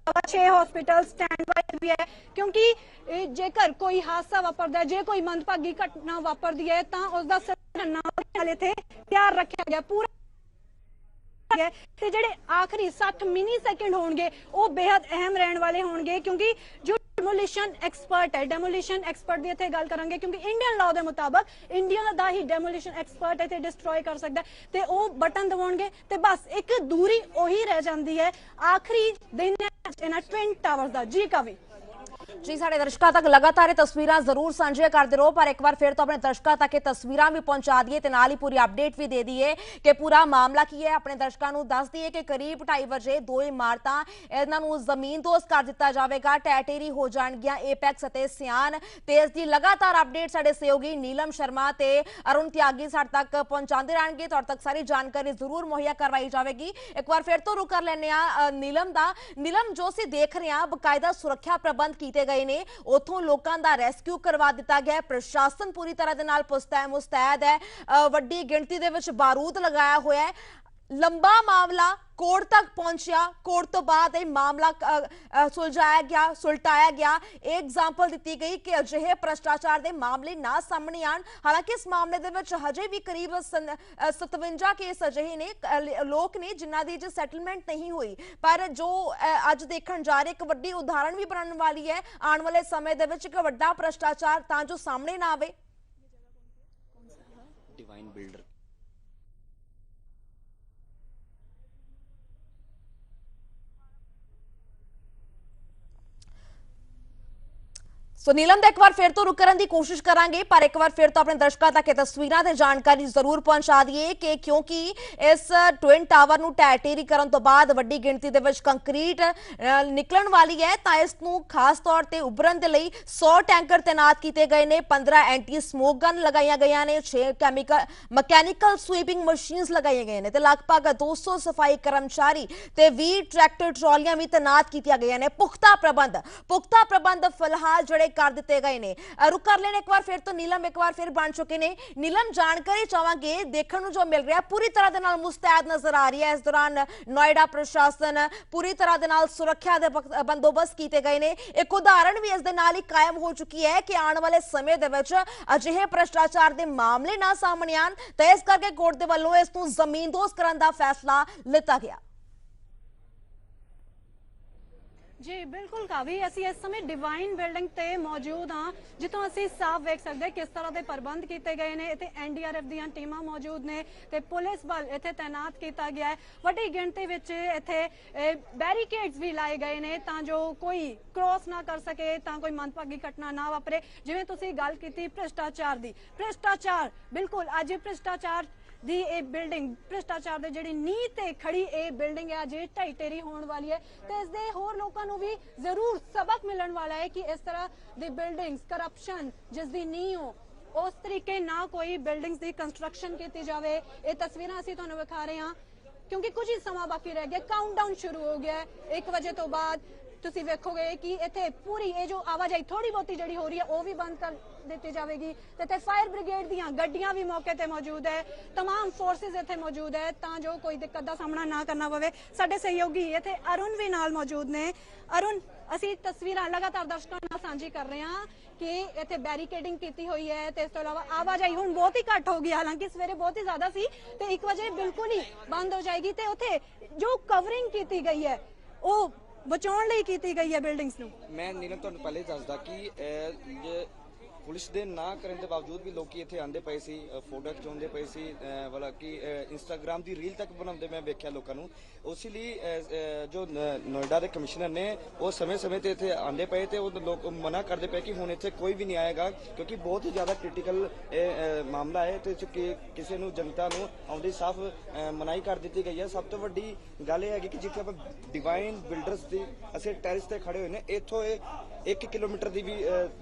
6 ਹਸਪੀਟਲ ਸਟੈਂਡ ਬਾਈ ਵੀ ਹੈ ਕਿਉਂਕਿ ਜੇਕਰ ਕੋਈ ਹਾਦਸਾ ਵਾਪਰਦਾ ਹੈ ਜੇ ਕੋਈ ਮੰਦਭਾਗੀ ਘਟਨਾ ਵਾਪਰਦੀ ਹੈ ਤਾਂ ਉਸ ਦਾ ਨਾਲ ਇੱਥੇ ਤਿਆਰ ਰੱਖਿਆ ਗਿਆ ਪੂਰਾ ਤੇ ਜਿਹੜੇ ਆਖਰੀ 60 ਮਿਨੀ ਸੈਕਿੰਡ ਹੋਣਗੇ ਉਹ ਬੇहद ਅਹਿਮ ਰਹਿਣ ਵਾਲੇ ਹੋਣਗੇ ਕਿਉਂਕਿ ਜੋ ਡੈਮੋਲੀਸ਼ਨ ਐਕਸਪਰਟ ਹੈ ਡੈਮੋਲੀਸ਼ਨ ਐਕਸਪਰਟ ਦੀ ਇੱਥੇ ਗੱਲ ਕਰਾਂਗੇ ਕਿਉਂਕਿ ਇੰਡੀਅਨ ਲਾਅ ਦੇ ਮੁਤਾਬਕ ਇੰਡੀਆ ਦਾ ਹੀ ਡੈਮੋਲੀਸ਼ਨ ਐਕਸਪਰਟ ਇੱਥੇ ਡਿਸਟਰੋਏ ਕਰ ਸਕਦਾ ਤੇ ਉਹ ਬਟਨ ਦਬਾਉਣਗੇ ਤੇ ਬਸ ਇੱਕ ਦੂਰੀ ਉਹੀ ਰਹਿ ਜਾਂਦੀ ਹੈ ਆਖਰੀ ਦਿਨ ਇਹਨਾਂ ਟਵਿਨ ਟਾਵਰਸ ਦਾ ਜੀ ਕਾਵੀ ਜੀ ਸਾਡੇ ਦਰਸ਼ਕਾਂ ਤੱਕ ਲਗਾਤਾਰ ਇਹ ਤਸਵੀਰਾਂ ਜ਼ਰੂਰ ਸਾਂਝੀਆਂ ਕਰਦੇ ਰਹੋ ਪਰ ਇੱਕ ਵਾਰ ਫਿਰ ਤੋਂ ਆਪਣੇ ਦਰਸ਼ਕਾਂ ਤੱਕ ਇਹ ਤਸਵੀਰਾਂ ਵੀ ਪਹੁੰਚਾ ਦਈਏ ਤੇ ਨਾਲ ਹੀ ਪੂਰੀ ਅਪਡੇਟ ਵੀ ਦੇ ਦਈਏ ਕਿ ਪੂਰਾ ਮਾਮਲਾ ਕੀ ਹੈ ਆਪਣੇ ਦਰਸ਼ਕਾਂ ਨੂੰ ਦੱਸ ਦਈਏ ਕਿ ਕਰੀਬ 2:30 ਵਜੇ ਦੋ ਇਮਾਰਤਾਂ ਇਹਨਾਂ ਨੂੰ ਜ਼ਮੀਨਦੋਜ਼ ਕਰ ਦਿੱਤਾ ਜਾਵੇਗਾ ਟੈਟੇਰੀ ਹੋ ਜਾਣਗੀਆਂ ਏਪੈਕਸ ਅਤੇ ਸਿਆਨ ਤੇ ਇਸ ਦੀ ਲਗਾਤਾਰ ਅਪਡੇਟ ਸਾਡੇ ਸਹਿਯੋਗੀ ਨੀਲਮ ਸ਼ਰਮਾ ਤੇ ਅਰੁਣ ਤਿਆਗੀ ਸਾਡੇ ਤੱਕ ਪਹੁੰਚਾਉਂਦੇ ਰਹਿਣਗੇ ਤੁਹਾਡੇ ਤੱਕ ਸਾਰੀ ਜਾਣਕਾਰੀ ਜ਼ਰੂਰ ਮੁਹੱਈਆ ਕਰਵਾਈ ਜਾਵੇਗੀ ਇੱਕ ਵਾਰ ਫਿਰ ਤੋਂ ਰੁਕ ਕਰ ਲੈਂਦੇ ਆ ਨੀਲਮ ਦਾ ਨੀਲਮ ਜੋ ਅਸੀਂ ਦੇਖ ਰਹੇ ਹਾਂ ਬਕਾਇਦਾ ਸੁਰੱਖਿਆ ਪ੍ਰਬੰਧ ਕੀਤੇ ਗਏ ਨੇ ਉਥੋਂ ਲੋਕਾਂ ਦਾ ਰੈਸਕਿਊ ਕਰਵਾ ਦਿੱਤਾ ਗਿਆ ਪ੍ਰਸ਼ਾਸਨ ਪੂਰੀ ਤਰ੍ਹਾਂ ਦੇ ਨਾਲ ਮੁਸਤੈਦ ਹੈ ਵੱਡੀ ਗਿਣਤੀ ਦੇ ਵਿੱਚ ਬਾਰੂਦ ਲਗਾਇਆ ਹੋਇਆ ਹੈ ਲੰਬਾ ਮਾਮਲਾ ਕੋਰਟ ਤੱਕ ਪਹੁੰਚਿਆ ਕੋਰਟ ਤੋਂ ਬਾਅਦ ਇਹ ਮਾਮਲਾ ਸੁਲਟਾਇਆ ਗਿਆ ਇਹ ਐਗਜ਼ਾਮਪਲ ਦਿੱਤੀ ਗਈ ਕਿ ਅਜਿਹੇ ਭ੍ਰਿਸ਼ਟਾਚਾਰ ਦੇ ਮਾਮਲੇ ਨਾ ਸਾਹਮਣੇ ਆਣ ਹਾਲਾਂਕਿ ਇਸ ਮਾਮਲੇ ਦੇ ਵਿੱਚ ਹਜੇ ਵੀ ਕਰੀਬ 57 ਕੇਸ ਅਜਿਹੇ ਨੇ ਲੋਕ ਨੇ ਜਿਨ੍ਹਾਂ ਦੀ ਸੈਟਲਮੈਂਟ ਨਹੀਂ ਹੋਈ ਪਰ ਜੋ ਅੱਜ ਦੇਖਣ ਜਾ ਰਹੇ ਇੱਕ ਵੱਡੀ ਉਦਾਹਰਣ ਵੀ ਬਣਨ ਵਾਲੀ ਹੈ ਆਉਣ ਵਾਲੇ ਸਮੇਂ ਦੇ ਵਿੱਚ ਇੱਕ ਵੱਡਾ ਭ੍ਰਿਸ਼ਟਾਚਾਰ ਤਾਂ ਜੋ ਸਾਹਮਣੇ ਨਾ ਆਵੇ डिवाइन बिल्डर सो नीलम ਦਾ ਇੱਕ ਵਾਰ ਫਿਰ ਤੋਂ ਰੁਕ ਕਰਨ ਦੀ ਕੋਸ਼ਿਸ਼ ਕਰਾਂਗੇ ਪਰ ਇੱਕ ਵਾਰ ਫਿਰ ਤੋਂ ਆਪਣੇ ਦਰਸ਼ਕਾਂ ਤੱਕ ਇਹ ਤਸਵੀਰਾਂ ਤੇ ਜਾਣਕਾਰੀ ਜ਼ਰੂਰ ਪਹੁੰਚਾ ਦਈਏ ਕਿ ਕਿਉਂਕਿ ਇਸ ਟਵਿਨ ਟਾਵਰ ਨੂੰ ਟੈਟੇਰੀ ਕਰਨ ਤੋਂ ਬਾਅਦ ਵੱਡੀ ਗਿਣਤੀ ਦੇ ਵਿੱਚ ਕੰਕਰੀਟ ਨਿਕਲਣ ਵਾਲੀ ਹੈ ਤਾਂ ਇਸ ਨੂੰ ਖਾਸ ਤੌਰ ਤੇ ਉਭਰਨ ਦੇ ਲਈ 100 ਟੈਂਕਰ ਤੈਨਾਤ ਕੀਤੇ ਗਏ ਨੇ 15 ਐਂਟੀ ਸਮੋਕ ਗਨ ਲਗਾਈਆਂ ਗਈਆਂ ਨੇ 6 ਮਕੈਨੀਕਲ ਸਵੀਪਿੰਗ ਮਸ਼ੀਨਸ ਲਗਾਈਆਂ ਗਈਆਂ ਨੇ ਤੇ ਲਗਭਗ 200 ਸਫਾਈ ਕਰਮਚਾਰੀ ਤੇ 20 ਟਰੈਕਟਰ ਟਰਾਲੀਆਂ ਵੀ ਤੈਨਾਤ ਕੀਤੀਆਂ ਗਈਆਂ ਨੇ ਪੁਖਤਾ ਪ੍ਰਬੰਧ ਫਿਲਹਾਲ ਜਿਹੜੇ ਕਰ ਦਿੱਤੇ ਗਏ ਨੇ ਰੁਕ ਕਰ ਲੈਣ ਇੱਕ ਵਾਰ ਫਿਰ ਤੋਂ ਨੀਲਮ ਇੱਕ ਵਾਰ ਫਿਰ ਬਣ ਚੁੱਕੇ ਨੇ ਨੀਲਮ ਜਾਣਕਾਰੀ ਚਾਹਾਂਗੇ ਦੇਖਣ ਨੂੰ ਜੋ ਮਿਲ ਰਿਹਾ ਪੂਰੀ ਤਰ੍ਹਾਂ ਦੇ ਨਾਲ ਮੁਸਤੈਦ ਨਜ਼ਰ ਆ ਰਹੀ ਹੈ ਇਸ ਦੌਰਾਨ ਨੋਇਡਾ ਪ੍ਰਸ਼ਾਸਨ ਪੂਰੀ ਤਰ੍ਹਾਂ ਦੇ ਨਾਲ ਸੁਰੱਖਿਆ ਦੇ ਬੰਦੋਬਸਤ ਕੀਤੇ ਗਏ ਨੇ ਇੱਕ ਉਦਾਹਰਣ ਵੀ ਇਸ ਦੇ ਨਾਲ ਹੀ ਕਾਇਮ ਹੋ ਚੁੱਕੀ ਹੈ ਕਿ ਆਉਣ ਵਾਲੇ ਸਮੇਂ ਦੇ ਵਿੱਚ ਅਜਿਹੇ ਭ੍ਰਿਸ਼ਟਾਚਾਰ ਦੇ ਮਾਮਲੇ ਨਾ ਸਾਹਮਣੇ ਆਣ ਤਾਂ ਇਸ ਕਰਕੇ ਕੋਰਟ ਦੇ ਵੱਲੋਂ ਇਸ ਨੂੰ ਜ਼ਮੀਨਦੋਜ਼ ਕਰਨ ਦਾ ਫੈਸਲਾ ਲਿੱਤਾ ਗਿਆ ਜੀ ਬਿਲਕੁਲ ਕਾਵੀ ਅਸੀਂ ਇਸ ਸਮੇਂ ਡਿਵਾਈਨ ਬਿਲਡਿੰਗ ਤੇ ਮੌਜੂਦ ਹਾਂ ਜਿੱਥੋਂ ਅਸੀਂ ਸਾਫ਼ ਵੇਖ ਸਕਦੇ ਕਿਸ ਤਰ੍ਹਾਂ ਦੇ ਪ੍ਰਬੰਧ ਕੀਤੇ ਗਏ ਨੇ ਇੱਥੇ ਐਨਡੀਆਰਐਫ ਦੀਆਂ ਟੀਮਾਂ ਮੌਜੂਦ ਨੇ ਤੇ ਪੁਲਿਸ ਬਲ ਇੱਥੇ ਤਾਇਨਾਤ ਕੀਤਾ ਗਿਆ ਹੈ ਵੱਡੀ ਗਿਣਤੀ ਵਿੱਚ ਇੱਥੇ ਬੈਰੀਕੇਡਸ ਵੀ ਲਾਏ ਗਏ ਨੇ ਤਾਂ ਜੋ ਕੋਈ ਕ੍ਰੋਸ ਨਾ ਕਰ ਸਕੇ ਤਾਂ ਕੋਈ ਮੰਦਭਾਗੀ ਘਟਨਾ ਨਾ ਵਾਪਰੇ ਜਿਵੇਂ ਤੁਸੀਂ ਗੱਲ ਕੀਤੀ ਭ੍ਰਿਸ਼ਟਾਚਾਰ ਦੀ ਭ੍ਰਿਸ਼ਟਾਚਾਰ ਬਿਲਕੁਲ ਅੱਜ ਭ੍ਰਿਸ਼ਟਾਚਾਰ ਦੀ ਇਹ ਬਿਲਡਿੰਗ ਭ੍ਰਿਸ਼ਟਾਚਾਰ ਦੇ ਜਿਹੜੀ ਨੀਂਹ ਤੇ ਖੜੀ ਇਹ ਬਿਲਡਿੰਗ ਹੈ ਅਜੇ ਢਾਈ ਢੇਰੀ ਹੋਣ ਵਾਲੀ ਹੈ ਤੇ ਇਸ ਦੇ ਹੋਰ ਲੋਕਾਂ ਨੂੰ ਵੀ ਜ਼ਰੂਰ ਸਬਕ ਮਿਲਣ ਵਾਲਾ ਹੈ ਕਿ ਇਸ ਤਰ੍ਹਾਂ ਦੀ ਬਿਲਡਿੰਗਸ ਕਰਪਸ਼ਨ ਜਿਸ ਦੀ ਨੀਂਹ ਹੋ ਉਸ ਤਰੀਕੇ ਨਾਲ ਕੋਈ ਬਿਲਡਿੰਗਸ ਦੀ ਕੰਸਟਰਕਸ਼ਨ ਕੀਤੀ ਜਾਵੇ। ਇਹ ਤਸਵੀਰਾਂ ਅਸੀਂ ਤੁਹਾਨੂੰ ਵਿਖਾ ਰਹੇ ਹਾਂ ਕਿਉਂਕਿ ਕੁਝ ਹੀ ਸਮਾਂ ਬਾਕੀ ਰਹਿ ਗਿਆ, ਕਾਊਂਟਡਾਊਨ ਸ਼ੁਰੂ ਹੋ ਗਿਆ ਹੈ 1 ਵਜੇ ਤੋਂ ਬਾਅਦ ਤੁਸੀਂ ਵੇਖੋਗੇ ਕਿ ਇੱਥੇ ਪੂਰੀ ਇਹ ਜੋ ਆਵਾਜਾਈ ਥੋੜੀ ਬਹੁਤੀ ਜਿਹੜੀ ਹੋ ਰਹੀ ਹੈ ਉਹ ਵੀ ਬੰਦ ਕਰ ਦਿੱਤੀ ਜਾਵੇਗੀ ਤੇ ਇੱਥੇ ਫਾਇਰ ਬ੍ਰਿਗੇਡ ਦੀਆਂ ਗੱਡੀਆਂ ਵੀ ਮੌਕੇ ਤੇ ਮੌਜੂਦ ਹੈ, तमाम ਫੋਰਸਿਸ ਇੱਥੇ ਮੌਜੂਦ ਹੈ ਤਾਂ ਜੋ ਕੋਈ ਦਿੱਕਤ ਦਾ ਸਾਹਮਣਾ ਨਾ ਕਰਨਾ ਪਵੇ। ਸਾਡੇ ਸਹਿਯੋਗੀ ਇੱਥੇ ਅਰੁਣ ਵੀ ਨਾਲ ਮੌਜੂਦ ਨੇ। ਅਰੁਣ, ਅਸੀਂ ਤਸਵੀਰਾਂ ਲਗਾਤਾਰ ਦਰਸ਼ਕਾਂ ਨਾਲ ਸਾਂਝੀ ਕਰ ਰਹੇ ਹਾਂ ਕਿ ਇੱਥੇ ਬੈਰੀਕੇਡਿੰਗ ਕੀਤੀ ਹੋਈ ਹੈ ਤੇ ਇਸ ਤੋਂ ਇਲਾਵਾ ਆਵਾਜਾਈ ਹੁਣ ਬਹੁਤ ਹੀ ਘੱਟ ਹੋ ਗਈ, ਹਾਲਾਂਕਿ ਸਵੇਰੇ ਬਹੁਤ ਹੀ ਜ਼ਿਆਦਾ ਸੀ ਤੇ 1 ਵਜੇ ਬਿਲਕੁਲ ਹੀ ਬੰਦ ਹੋ ਜਾਏਗੀ ਤੇ ਉੱਥੇ ਜੋ ਕਵਰਿੰਗ ਕੀਤੀ ਗਈ ਹੈ ਉਹ ਬਚਾਉਣ ਲਈ ਕੀਤੀ ਗਈ ਹੈ ਬਿਲਡਿੰਗਸ ਨੂੰ। ਮੈਂ ਨੀਲਮ ਤੁਹਾਨੂੰ ਪਹਿਲੇ ਹੀ ਦੱਸਦਾ ਕਿ ਪੁਲਿਸ ਦੇ ਨਾ ਕਰਨ ਦੇ ਬਾਵਜੂਦ ਵੀ ਲੋਕੀ ਇੱਥੇ ਆਂਦੇ ਪਏ ਸੀ, ਫੋਟੋ ਖਿਚਾਉਂਦੇ ਪਏ ਸੀ, ਵਾਲਾ ਕਿ ਇੰਸਟਾਗ੍ਰਾਮ ਦੀ ਰੀਲ ਤੱਕ ਬਣਾਉਂਦੇ ਮੈਂ ਵੇਖਿਆ ਲੋਕਾਂ ਨੂੰ। ਉਸ ਲਈ ਜੋ ਨੋਇਡਾ ਦੇ ਕਮਿਸ਼ਨਰ ਨੇ ਉਹ ਸਮੇਂ-ਸਮੇਂ ਤੇ ਇੱਥੇ ਆਂਦੇ ਪਏ ਤੇ ਉਹ ਲੋਕ ਮਨਾ ਕਰਦੇ ਪਏ ਕਿ ਹੁਣ ਇੱਥੇ ਕੋਈ ਵੀ ਨਹੀਂ ਆਏਗਾ ਕਿਉਂਕਿ ਬਹੁਤ ਹੀ ਜ਼ਿਆਦਾ ਕ੍ਰਿਟੀਕਲ ਮਾਮਲਾ ਹੈ ਤੇ ਕਿਸੇ ਨੂੰ ਜਨਤਾ ਨੂੰ ਆਉਂਦੀ ਸਾਫ਼ ਮਨਾਹੀ ਕਰ ਦਿੱਤੀ ਗਈ ਹੈ। ਸਭ ਤੋਂ ਵੱਡੀ ਗੱਲ ਇਹ ਹੈਗੀ ਕਿ ਜਿੱਥੇ ਆਪਾਂ ਡਿਵਾਈਨ ਬਿਲਡਰਸ ਦੀ ਅਸੀਂ ਟੈਰਿਸ ਤੇ ਖੜੇ ਹੋਏ ਨੇ, ਇੱਥੋਂ ਇਹ 1 ਕਿਲੋਮੀਟਰ ਦੀ ਵੀ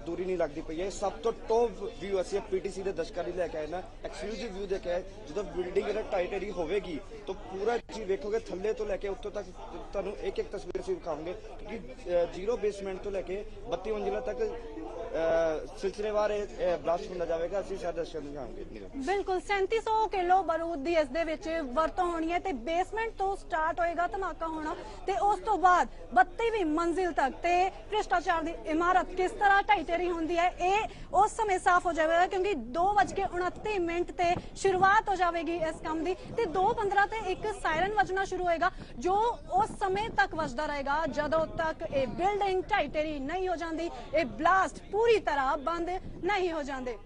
ਦੂਰੀ ਨਹੀਂ ਲੱਗਦੀ ਪਈ ਹੈ। ਸਭ ਤੋਂ ਟੌਪ ਵਿਊ ਅਸੀਂ ਪੀਟੀਸੀ ਦੇ ਦਰਸ਼ਕਾਂ ਲਈ ਲੈ ਕੇ ਆਏ ਨਾ, ਐਕਸਕਲੂਸਿਵ ਵਿਊ ਦੇ ਕੇ ਆਏ। ਜਦੋਂ ਬਿਲਡਿੰਗ ਇਹਦਾ ਢਾਈ ਢੇਰੀ ਹੋਵੇਗੀ ਤਾਂ ਪੂਰਾ ਜੀ ਵੇਖੋਗੇ ਥੱਲੇ ਤੋਂ ਲੈ ਕੇ ਉੱਤੋਂ ਤੱਕ ਤੁਹਾਨੂੰ ਇੱਕ ਤਸਵੀਰ ਅਸੀਂ ਦਿਖਾਵਾਂਗੇ ਕਿਉਂਕਿ ਜ਼ੀਰੋ ਬੇਸਮੈਂਟ ਤੋਂ ਲੈ ਕੇ 32 ਮੰਜ਼ਿਲਾ ਤੱਕ ਸਿਲਸਿਲੇਵਾਰ ਬਲਾਸਟ ਹੁੰਦਾ ਜਾਵੇਗਾ। ਅਸੀਂ ਸਾਰੇ ਦਰਸ਼ਕਾਂ ਨੂੰ ਦਿਖਾਵਾਂਗੇ। ਬਿਲਕੁਲ 3700 ਕਿਲੋ ਬਾਰੂਦ ਦੀ ਇਸ ਦੇ ਵਿੱਚ ਵਰਤੋਂ ਹੋਣੀ ਹੈ ਤੇ ਬੇਸਮੈਂਟ ਤੋਂ ਸਟਾਰਟ ਹੋਏਗਾ ਧਮਾਕਾ ਹੋਣਾ ਤੇ ਉਸ ਤੋਂ ਬਾਅਦ 32ਵੀਂ ਮੰਜ਼ਿਲ ਤੱਕ ਤੇ ਭ੍ਰਿਸ਼ਟਾਚਾਰ ਦੀ ਇਮਾਰਤ ਕਿਸ ਤਰ੍ਹਾਂ ਢਾਈ ਢੇਰੀ ਹੁੰਦੀ ਹੈ ਇਹ ਉਸ ਸਮੇਂ ਸਾਫ਼ ਹੋ ਜਾਵੇਗਾ ਕਿਉਂਕਿ 2:29 ਤੇ ਸ਼ੁਰੂਆਤ ਹੋ ਜਾਵੇਗੀ ਇਸ ਕੰਮ ਦੀ ਤੇ 2:15 ਤੇ ਇੱਕ ਸਾਇਰਨ ਵੱਜਣਾ ਸ਼ੁਰੂ ਹੋਏਗਾ ਜੋ ਉਸ ਸਮੇਂ ਤੱਕ ਵੱਜਦਾ ਰਹੇਗਾ ਜਦੋਂ ਤੱਕ ਇਹ ਬਿਲਡਿੰਗ ਢਾਈ ਢੇਰੀ ਨਹੀਂ ਹੋ ਜਾਂਦੀ, ਇਹ ਬਲਾਸਟ ਪੂਰੀ ਤਰ੍ਹਾਂ ਬੰਦ ਨਹੀਂ ਹੋ ਜਾਂਦੇ।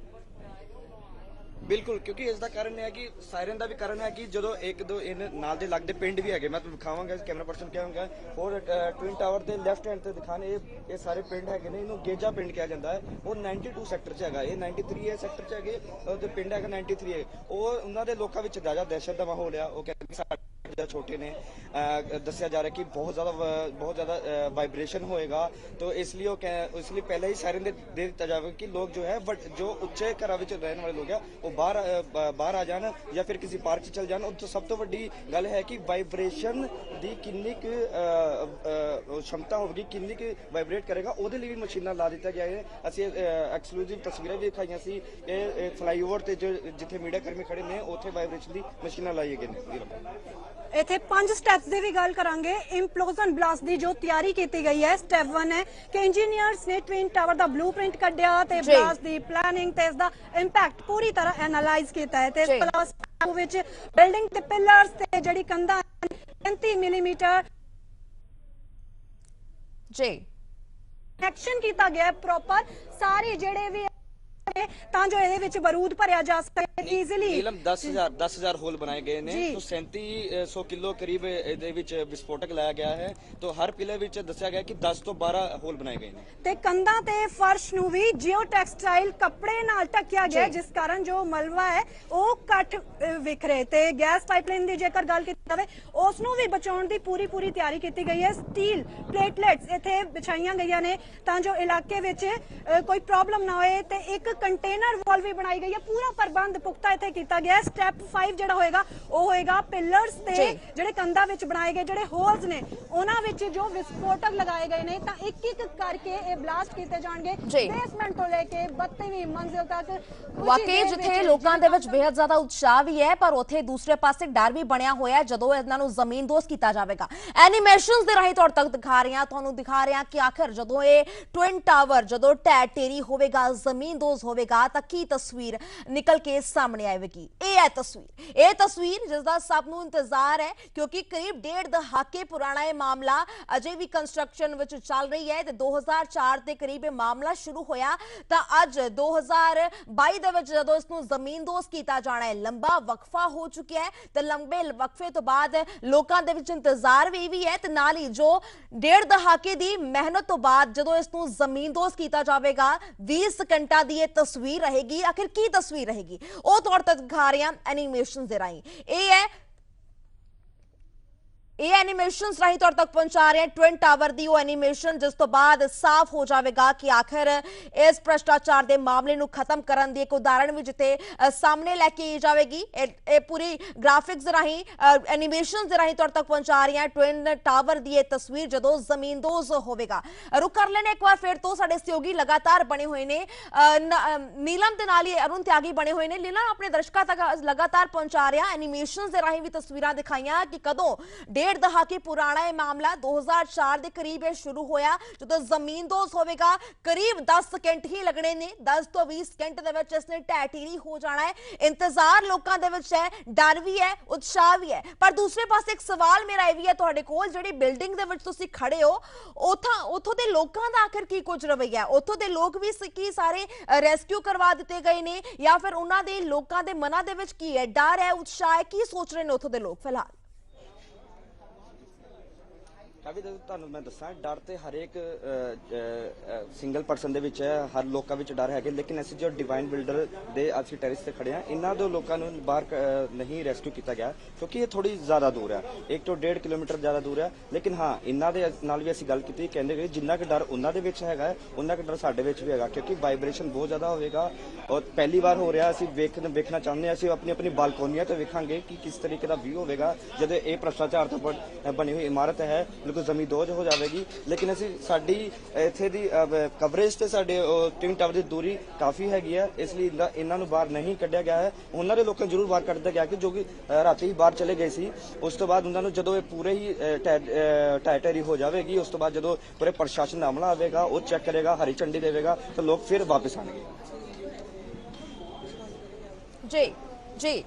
ਬਿਲਕੁਲ, ਕਿਉਂਕਿ ਇਸ ਦਾ ਕਾਰਨ ਇਹ ਹੈ ਕਿ ਸਾਇਰਨ ਦਾ ਵੀ ਕਾਰਨ ਹੈ ਕਿ ਜਦੋਂ ਇੱਕ ਦੋ ਇਹਨਾਂ ਨਾਲ ਦੇ ਲੱਗਦੇ ਪਿੰਡ ਵੀ ਹੈਗੇ, ਮੈਂ ਤੁਹਾਨੂੰ ਦਿਖਾਵਾਂਗਾ ਕੈਮਰਾ ਪਰਸਨ ਕਹਾਂਗਾ ਹੋਰ ਟਵਿਨ ਟਾਵਰ ਦੇ ਲੈਫਟ ਹੈਂਡ ਤੇ ਦਿਖਾਣ ਇਹ ਸਾਰੇ ਪਿੰਡ ਹੈਗੇ ਨੇ। ਇਹਨੂੰ ਗੇਜਾ ਪਿੰਡ ਕਿਹਾ ਜਾਂਦਾ ਹੈ। ਉਹ 92 ਸੈਕਟਰ 'ਚ ਹੈਗਾ, ਇਹ 93 ਸੈਕਟਰ 'ਚ ਹੈਗੇ ਉਹਦੇ ਪਿੰਡ ਹੈਗਾ 93 ਹੈ। ਉਹ ਉਹਨਾਂ ਦੇ ਲੋਕਾਂ ਵਿੱਚ ਜ਼ਿਆਦਾ ਦਹਿਸ਼ਤ ਦਾ ਮਾਹੌਲ ਆ। ਉਹ ਕਹਿੰਦੇ ਸਾਡੇ ਛੋਟੇ ਨੇ ਦੱਸਿਆ ਜਾ ਰਿਹਾ ਕਿ ਬਹੁਤ ਜ਼ਿਆਦਾ ਵਾइब्रेशन ਹੋਏਗਾ तो इसलिए पहले ही सायरन दे दिता जाए कि लोग जो है जो उच्चे घरों में रहने वाले लोग हैं वो बाहर आ जान या फिर किसी पार्क च चल जान। तो सब तो वड्डी गल है कि वाइब्रेशन दी किन्नी क्षमता होगी, किन्नी वाइब्रेट करेगा, ਉਹਦੇ ਲਈ ਵੀ ਮਸ਼ੀਨਾਂ ਲਾ ਦਿੱਤਾ ਗਿਆ ਹੈ। ਅਸੀਂ ਐਕਸਕਲੂਸਿਵ ਤਸਵੀਰਾਂ ਵੀ ਦਿਖਾਈਆਂ ਸੀ। ਇਹ ਫਲਾਈਓਵਰ ਤੇ ਜਿੱਥੇ ਮੀਡੀਆ ਕਰਮੀ ਖੜੇ ਨੇ ਉੱਥੇ ਵਾਈਬ੍ਰੇਸ਼ਨ ਦੀ ਮਸ਼ੀਨਾਂ ਲਾਈ ਗਈ ਨੇ। ਇੱਥੇ 5 ਸਟੈਪਸ ਦੀ ਵੀ ਗੱਲ ਕਰਾਂਗੇ। ਇੰਪਲੋਜ਼ਨ ਬਲਾਸਟ ਦੀ ਜੋ ਤਿਆਰੀ ਕੀਤੀ ਗਈ ਹੈ, ਸਟੈਪ 1 ਹੈ ਕਿ ਇੰਜੀਨੀਅਰਸ ਨੇ ਟਵਿਨ ਟਾਵਰ ਦਾ ਬਲੂਪ੍ਰਿੰਟ ਕੱਢਿਆ ਤੇ ਬਲਾਸਟ ਦੀ ਪਲੈਨਿੰਗ ਤੇ ਇਸ ਦਾ ਇੰਪੈਕਟ ਪੂਰੀ ਤਰ੍ਹਾਂ ਐਨਾਲਾਈਜ਼ ਕੀਤਾ ਹੈ ਤੇ ਇਸ ਪਲਸ ਵਿੱਚ ਬਿਲਡਿੰਗ ਤੇ ਪਿਲਰਸ ਤੇ ਜਿਹੜੀ ਕੰਧਾਂ 35 ਮਿਲੀਮੀਟਰ ਜੀ ਐਕਸ਼ਨ ਕੀਤਾ ਗਿਆ ਪ੍ਰੋਪਰ ਸਾਰੇ ਜਿਹੜੇ ਵੀ ਤਾਂ ਜੋ ਇਹਦੇ ਵਿੱਚ ਬਾਰੂਦ ਭਰਿਆ ਜਾ ਸਕੇ ਈਜ਼ੀਲੀ। ਨੀਲਮ 10000 ਹੋਲ ਬਣਾਏ ਗਏ ਨੇ तो 3700 ਕਿਲੋ ਕਰੀਬ ਇਹਦੇ ਵਿੱਚ ਵਿਸਫੋਟਕ ਲਾਇਆ ਗਿਆ ਹੈ। तो हर ਪਿਲਰ ਵਿੱਚ ਦੱਸਿਆ ਗਿਆ ਕਿ 10 ਤੋਂ 12 ਹੋਲ ਬਣਾਏ ਗਏ ਨੇ ਤੇ ਕੰਧਾਂ ਤੇ ਫਰਸ਼ ਨੂੰ ਵੀ ਜਿਓ ਟੈਕਸਟਾਈਲ ਕੱਪੜੇ ਨਾਲ ਢੱਕਿਆ ਗਿਆ ਜਿਸ ਕਾਰਨ ਜੋ ਮਲਬਾ ਹੈ ਉਹ ਘੱਟ ਵਿਖਰੇ ਤੇ ਗੈਸ ਪਾਈਪਲਾਈਨ ਦੀ ਜੇਕਰ ਗੱਲ ਕੀਤੀ ਜਾਵੇ ਉਸ ਨੂੰ ਵੀ ਬਚਾਉਣ ਦੀ ਪੂਰੀ ਤਿਆਰੀ ਕੀਤੀ ਗਈ ਹੈ। ਸਟੀਲ ਪਲੇਟਲੈਟਸ ਇੱਥੇ ਵਿਛਾਈਆਂ ਗਈਆਂ ਨੇ ਤਾਂ ਜੋ ਇਲਾਕੇ ਵਿੱਚ ਕੋਈ ਪ੍ਰੋਬਲਮ ਨਾ ਹੋਏ ਤੇ ਇੱਕ ਕੰਟੇਨਰ ਵਾਲ ਵੀ ਬਣਾਈ ਗਈ ਹੈ। ਪੂਰਾ ਪ੍ਰਬੰਧ ਪੁਖਤਾ ਇੱਥੇ ਕੀਤਾ ਗਿਆ। ਸਟੈਪ 5 ਜਿਹੜਾ ਹੋਏਗਾ ਉਹ ਹੋਏਗਾ ਪਿਲਰਸ ਤੇ ਜਿਹੜੇ ਕੰਧਾਂ ਵਿੱਚ ਬਣਾਏ ਗਏ ਜਿਹੜੇ ਹੋਲਸ ਨੇ ਉਹਨਾਂ ਵਿੱਚ ਜੋ ਵਿਸਫੋਟਕ ਲਗਾਏ ਗਏ ਨੇ ਤਾਂ ਇੱਕ ਇੱਕ ਕਰਕੇ ਇਹ ਬਲਾਸਟ ਕੀਤੇ ਜਾਣਗੇ ਬੇਸਮੈਂਟ ਤੋਂ ਲੈ ਕੇ 32ਵੀਂ ਮੰਜ਼ਿਲ ਤੱਕ। ਵਾਕਈ ਜਿੱਥੇ ਲੋਕਾਂ ਦੇ ਵਿੱਚ ਬੇहद ਜ਼ਿਆਦਾ ਉਤਸ਼ਾਹ ਵੀ ਹੈ ਪਰ ਉੱਥੇ ਦੂਸਰੇ ਪਾਸੇ ਡਰ ਵੀ ਬਣਿਆ ਹੋਇਆ ਜਦੋਂ ਇਹਨਾਂ ਨੂੰ ਜ਼ਮੀਨਦੋਜ਼ ਕੀਤਾ ਜਾਵੇਗਾ। ਐਨੀਮੇਸ਼ਨਸ ਦੇ ਰਾਹੀਂ ਤੁਹਾਡੇ ਤੱਕ ਤੁਹਾਨੂੰ ਦਿਖਾ ਰਹੇ ਹਾਂ ਕਿ ਆਖਰ ਜਦੋਂ ਇਹ ਟਵਿਨ ਟਾਵਰ ਜਦੋਂ ਢਹਿ ਢੇਰੀ ਹੋਵੇਗਾ, ਜ਼ਮੀਨਦੋਜ਼ ਹੋਵੇਗਾ ਤਾਂ ਕੀ ਤਸਵੀਰ ਨਿਕਲ ਕੇ ਸਾਹਮਣੇ ਆਵੇਗੀ। ਇਹ ਤਸਵੀਰ ਜਿਸ ਦਾ ਸਭ ਨੂੰ ਇੰਤਜ਼ਾਰ ਹੈ ਕਿਉਂਕਿ ਕਰੀਬ 1.5 ਦਹਾਕੇ ਪੁਰਾਣਾ ਇਹ ਮਾਮਲਾ ਅਜੇ ਵੀ ਕੰਸਟਰਕਸ਼ਨ ਵਿੱਚ ਚੱਲ ਰਹੀ ਹੈ ਤੇ 2004 ਦੇ ਕਰੀਬ ਇਹ ਮਾਮਲਾ ਸ਼ੁਰੂ ਹੋਇਆ ਤਾਂ ਅੱਜ 2022 ਦੇ ਵਿੱਚ ਜਦੋਂ ਇਸ ਨੂੰ ਜ਼ਮੀਨਦੋਜ਼ ਕੀਤਾ ਜਾਣਾ ਹੈ। ਲੰਬਾ ਵਕਫਾ ਹੋ ਚੁੱਕਿਆ ਹੈ ਤੇ ਲੰਬੇ ਵਕਫੇ ਤੋਂ ਬਾਅਦ ਲੋਕਾਂ ਦੇ ਵਿੱਚ ਇੰਤਜ਼ਾਰ ਵੀ ਹੈ ਤੇ ਨਾਲ ਹੀ ਜੋ 1.5 ਦਹਾਕੇ ਦੀ ਮਿਹਨਤ ਤੋਂ ਬਾਅਦ ਜਦੋਂ ਇਸ ਨੂੰ ਜ਼ਮੀਨਦੋਜ਼ ਕੀਤਾ ਜਾਵੇਗਾ 20 ਸਕਿੰਟਾਂ ਦੀ ਇਹ ਤਸਵੀਰ रहेगी। आखिर की तस्वीर रहेगी ਉਹ ਤੁਹਾਡੇ ਤੱਕ ਦਿਖਾ ਰਹੇ ਹਾਂ ਐਨੀਮੇਸ਼ਨ ਦੇ ਰਾਹੀਂ। ਇਹ ਐਨੀਮੇਸ਼ਨਸ ਰਾਹੀਂ ਤੁਹਾਡੇ ਤੱਕ ਪਹੁੰਚਾ ਰਹੇ ਟਵਿਨ ਟਾਵਰ ਦੀ ਉਹ ਐਨੀਮੇਸ਼ਨ, ਜਿਸ ਤੋਂ ਬਾਅਦ ਸਾਫ਼ ਹੋ ਜਾਵੇਗਾ ਕਿ ਆਖਿਰ ਇਸ ਭ੍ਰਿਸ਼ਟਾਚਾਰ ਦੇ ਮਾਮਲੇ ਨੂੰ ਖਤਮ ਕਰਨ ਦੀ ਇੱਕ ਉਦਾਹਰਣ ਵੀ ਜਿੱਥੇ ਸਾਹਮਣੇ ਲੈ ਕੇ ਆਈ ਜਾਵੇਗੀ। ਇਹ ਪੂਰੀ ਗ੍ਰਾਫਿਕਸ ਰਾਹੀਂ ਐਨੀਮੇਸ਼ਨਸ ਦੇ ਰਾਹੀਂ ਤੁਹਾਡੇ ਤੱਕ ਪਹੁੰਚਾ ਰਹੀ ਹੈ ਟਵਿਨ ਟਾਵਰ ਦੀ ਇਹ ਤਸਵੀਰ ਜਦੋਂ ਜ਼ਮੀਨਦੋਜ਼ ਹੋਵੇਗਾ। ਰੁਕ ਕਰ ਲੈਣੇ ਇੱਕ ਵਾਰ ਫਿਰ ਤੋਂ ਸਾਡੇ ਸਹਿਯੋਗੀ ਲਗਾਤਾਰ ਬਣੇ ਹੋਏ ਨੇ, ਨੀਲਮ ਦੇ ਨਾਲ ਹੀ ਅਰੁਣ ਤਿਆਗੀ ਬਣੇ ਹੋਏ ਨੇ। ਨੀਲਮ ਆਪਣੇ ਦਰਸ਼ਕਾਂ ਤੱਕ ਲਗਾਤਾਰ ਪਹੁੰਚਾ ਰਿਹਾ ਐਨੀਮੇਸ਼ਨਸ ਦੇ ਰਾਹੀਂ ਵੀ ਤਸਵੀਰਾਂ ਦਿਖਾਈਆਂ ਕਿ ਕਦੋਂ डेढ़ दहाके पुराना यह मामला 2004 के करीब शुरू होया जो जमीनदोज होगा। करीब 10 सेकंड ही लगने ने, 10 तो 20 सेकंड इसने ढह-ढेरी हो जाना है। इंतजार लोगों दे विच है, डर भी है, उत्साह भी है। पर दूसरे पास एक सवाल मेरा यह भी है तुहाडे कोल जिहड़ी बिल्डिंग दे विच तुसीं खड़े हो उथों दे लोकां दा आखिर की कुछ रवैया है? उथों दे लोग भी की सारे रेस्क्यू करवा दिते गए ने या फिर उन्हां दे लोकां दे मनां दे विच की है, डर है, उत्साह है, की सोच रहे ने उथों दे लोग फिलहाल? ਕਾਫੀ ਤੁਹਾਨੂੰ ਮੈਂ ਦੱਸਾਂ ਡਰ ਤੇ ਹਰੇਕ ਸਿੰਗਲ ਪਰਸਨ ਦੇ ਵਿੱਚ ਹੈ, ਹਰ ਲੋਕਾਂ ਵਿੱਚ ਡਰ ਹੈਗੇ। ਲੇਕਿਨ ਅਸੀਂ ਜੋ ਡਿਵਾਈਨ ਬਿਲਡਰ ਦੇ ਅਸੀਂ ਟੈਰਿਸ ਤੇ ਖੜੇ ਆ, ਇਹਨਾਂ ਦੇ ਲੋਕਾਂ ਨੂੰ ਬਾਹਰ ਨਹੀਂ ਰੈਸਕਿਊ ਕੀਤਾ ਗਿਆ ਕਿਉਂਕਿ ਇਹ ਥੋੜੀ ਜ਼ਿਆਦਾ ਦੂਰ ਹੈ, 1 ਤੋਂ 1.5 ਕਿਲੋਮੀਟਰ ਜ਼ਿਆਦਾ ਦੂਰ ਹੈ। ਲੇਕਿਨ ਹਾਂ ਇਹਨਾਂ ਦੇ ਨਾਲ ਵੀ ਅਸੀਂ ਗੱਲ ਕੀਤੀ, ਕਹਿੰਦੇ ਕਿ ਜਿੰਨਾ ਕੁ ਡਰ ਉਹਨਾਂ ਦੇ ਵਿੱਚ ਹੈਗਾ ਉਹਨਾਂ ਕੁ ਡਰ ਸਾਡੇ ਵਿੱਚ ਵੀ ਹੈਗਾ ਕਿਉਂਕਿ ਵਾਈਬ੍ਰੇਸ਼ਨ ਬਹੁਤ ਜ਼ਿਆਦਾ ਹੋਵੇਗਾ ਔਰ ਪਹਿਲੀ ਵਾਰ ਹੋ ਰਿਹਾ। ਅਸੀਂ ਵੇਖਣਾ ਚਾਹੁੰਦੇ ਹਾਂ, ਅਸੀਂ ਆਪਣੀ ਬਾਲਕੋਨੀਆਂ ਤੇ ਵੇਖਾਂਗੇ ਕਿ ਕਿਸ ਤਰੀਕੇ ਦਾ ਵਿਊ ਹੋਵੇਗਾ ਜਦੋਂ ਇਹ ਭ੍ਰਿਸ਼ਟਾਚਾਰ ਤੋਂ ਬਣੀ ਹੋਈ ਇਮਾਰਤ ਹੈ ਬਿਲਕੁਲ ਜ਼ਮੀਨਦੋਜ਼ ਹੋ ਜਾਵੇਗੀ। ਲੇਕਿਨ ਅਸੀਂ ਸਾਡੀ ਇੱਥੇ ਦੀ ਕਵਰੇਜ ਤੇ ਸਾਡੇ ਟਵਿਨ ਟਾਵਰ ਦੀ ਦੂਰੀ ਕਾਫੀ ਹੈਗੀ ਹੈ, ਇਸ ਲਈ ਇਹਨਾਂ ਨੂੰ ਬਾਹਰ ਨਹੀਂ ਕੱਢਿਆ ਗਿਆ ਹੈ। ਉਹਨਾਂ ਦੇ ਲੋਕਾਂ ਨੂੰ ਜ਼ਰੂਰ ਬਾਹਰ ਕੱਢਿਆ ਗਿਆ ਕਿ ਜੋ ਕਿ ਰਾਤੀ ਬਾਹਰ ਚਲੇ ਗਏ ਸੀ। ਉਸ ਤੋਂ ਬਾਅਦ ਉਹਨਾਂ ਨੂੰ ਜਦੋਂ ਇਹ ਪੂਰੇ ਹੀ ਢਹਿ-ਢੇਰੀ ਹੋ ਜਾਵੇਗੀ, ਉਸ ਤੋਂ ਬਾਅਦ ਜਦੋਂ ਪੂਰੇ ਪ੍ਰਸ਼ਾਸਨ ਦਾ ਅਮਲਾ ਆਵੇਗਾ, ਉਹ ਚੈੱਕ ਕਰੇਗਾ, ਹਰੀ ਝੰਡੀ ਦੇਵੇਗਾ ਤਾਂ ਲੋਕ ਫਿਰ ਵਾਪਸ ਆਣਗੇ। ਜੀ ਜੀ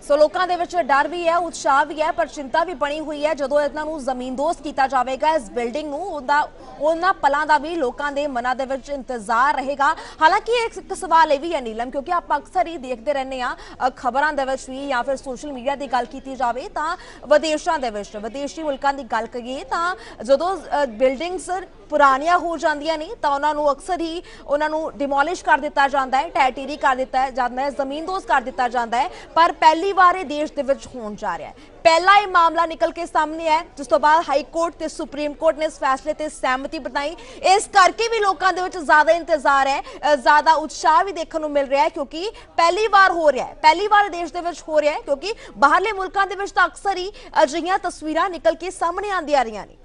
ਸੋ ਲੋਕਾਂ ਦੇ ਵਿੱਚ ਡਰ ਵੀ ਹੈ, ਉਤਸ਼ਾਹ ਵੀ ਹੈ, ਪਰ ਚਿੰਤਾ ਵੀ ਬਣੀ ਹੋਈ ਹੈ ਜਦੋਂ ਇਹਨਾਂ ਨੂੰ ਜ਼ਮੀਨਦੋਜ਼ ਕੀਤਾ ਜਾਵੇਗਾ ਇਸ ਬਿਲਡਿੰਗ ਨੂੰ। ਉਹਨਾਂ ਪਲਾਂ ਦਾ ਵੀ ਲੋਕਾਂ ਦੇ ਮਨਾਂ ਦੇ ਵਿੱਚ ਇੰਤਜ਼ਾਰ ਰਹੇਗਾ। ਹਾਲਾਂਕਿ ਇੱਕ ਸਵਾਲ ਇਹ ਵੀ ਹੈ ਨੀਲਮ, ਕਿਉਂਕਿ ਆਪਾਂ ਅਕਸਰ ਹੀ ਦੇਖਦੇ ਰਹਿੰਦੇ ਆ ਖਬਰਾਂ ਦੇ ਵਿੱਚ ਵੀ ਜਾਂ ਫਿਰ ਸੋਸ਼ਲ ਮੀਡੀਆ ਦੀ ਗੱਲ ਕੀਤੀ ਜਾਵੇ ਤਾਂ ਵਿਦੇਸ਼ਾਂ ਦੇ ਵਿੱਚ ਵਿਦੇਸ਼ੀ ਮੁਲਕਾਂ ਦੀ ਗੱਲ ਕਰੀਏ ਤਾਂ ਜਦੋਂ ਬਿਲਡਿੰਗਸ ਪੁਰਾਣੀਆਂ ਹੋ ਜਾਂਦੀਆਂ ਨੇ ਤਾਂ ਉਹਨਾਂ ਨੂੰ ਅਕਸਰ ਹੀ ਉਹਨਾਂ ਨੂੰ ਡਿਮੋਲਿਸ਼ ਕਰ ਦਿੱਤਾ ਜਾਂਦਾ ਹੈ, ਢਹਿ-ਢੇਰੀ ਕਰ ਦਿੱਤਾ ਜਾਂਦਾ ਹੈ, ਜ਼ਮੀਨਦੋਜ਼ ਕਰ ਦਿੱਤਾ ਜਾਂਦਾ ਹੈ। ਪਰ ਪਹਿਲੀ ਵਾਰ ਇਹ ਦੇਸ਼ ਦੇ ਵਿੱਚ ਹੋਣ ਜਾ ਰਿਹਾ ਹੈ। ਪਹਿਲਾ ਇਹ ਮਾਮਲਾ ਨਿਕਲ ਕੇ ਸਾਹਮਣੇ ਹੈ ਜਿਸ ਤੋਂ ਬਾਅਦ ਹਾਈ ਕੋਰਟ ਤੇ ਸੁਪਰੀਮ ਕੋਰਟ ਨੇ ਇਸ ਫੈਸਲੇ ਤੇ ਸਹਿਮਤੀ ਬਣਾਈ। ਇਸ ਕਰਕੇ ਵੀ ਲੋਕਾਂ ਦੇ ਵਿੱਚ ਜ਼ਿਆਦਾ ਇੰਤਜ਼ਾਰ ਹੈ, ਜ਼ਿਆਦਾ ਉਤਸ਼ਾਹ ਵੀ ਦੇਖਣ ਨੂੰ ਮਿਲ ਰਿਹਾ ਹੈ ਕਿਉਂਕਿ ਪਹਿਲੀ ਵਾਰ ਹੋ ਰਿਹਾ ਹੈ, ਪਹਿਲੀ ਵਾਰ ਦੇਸ਼ ਦੇ ਵਿੱਚ ਹੋ ਰਿਹਾ ਹੈ ਕਿਉਂਕਿ ਬਾਹਰਲੇ ਮੁਲਕਾਂ ਦੇ ਵਿੱਚ ਤਾਂ ਅਕਸਰ ਹੀ ਅਜਿਹੀਆਂ ਤਸਵੀਰਾਂ ਨਿਕਲ ਕੇ ਸਾਹਮਣੇ ਆਉਂਦੀਆਂ ਰਹੀਆਂ ਨੇ।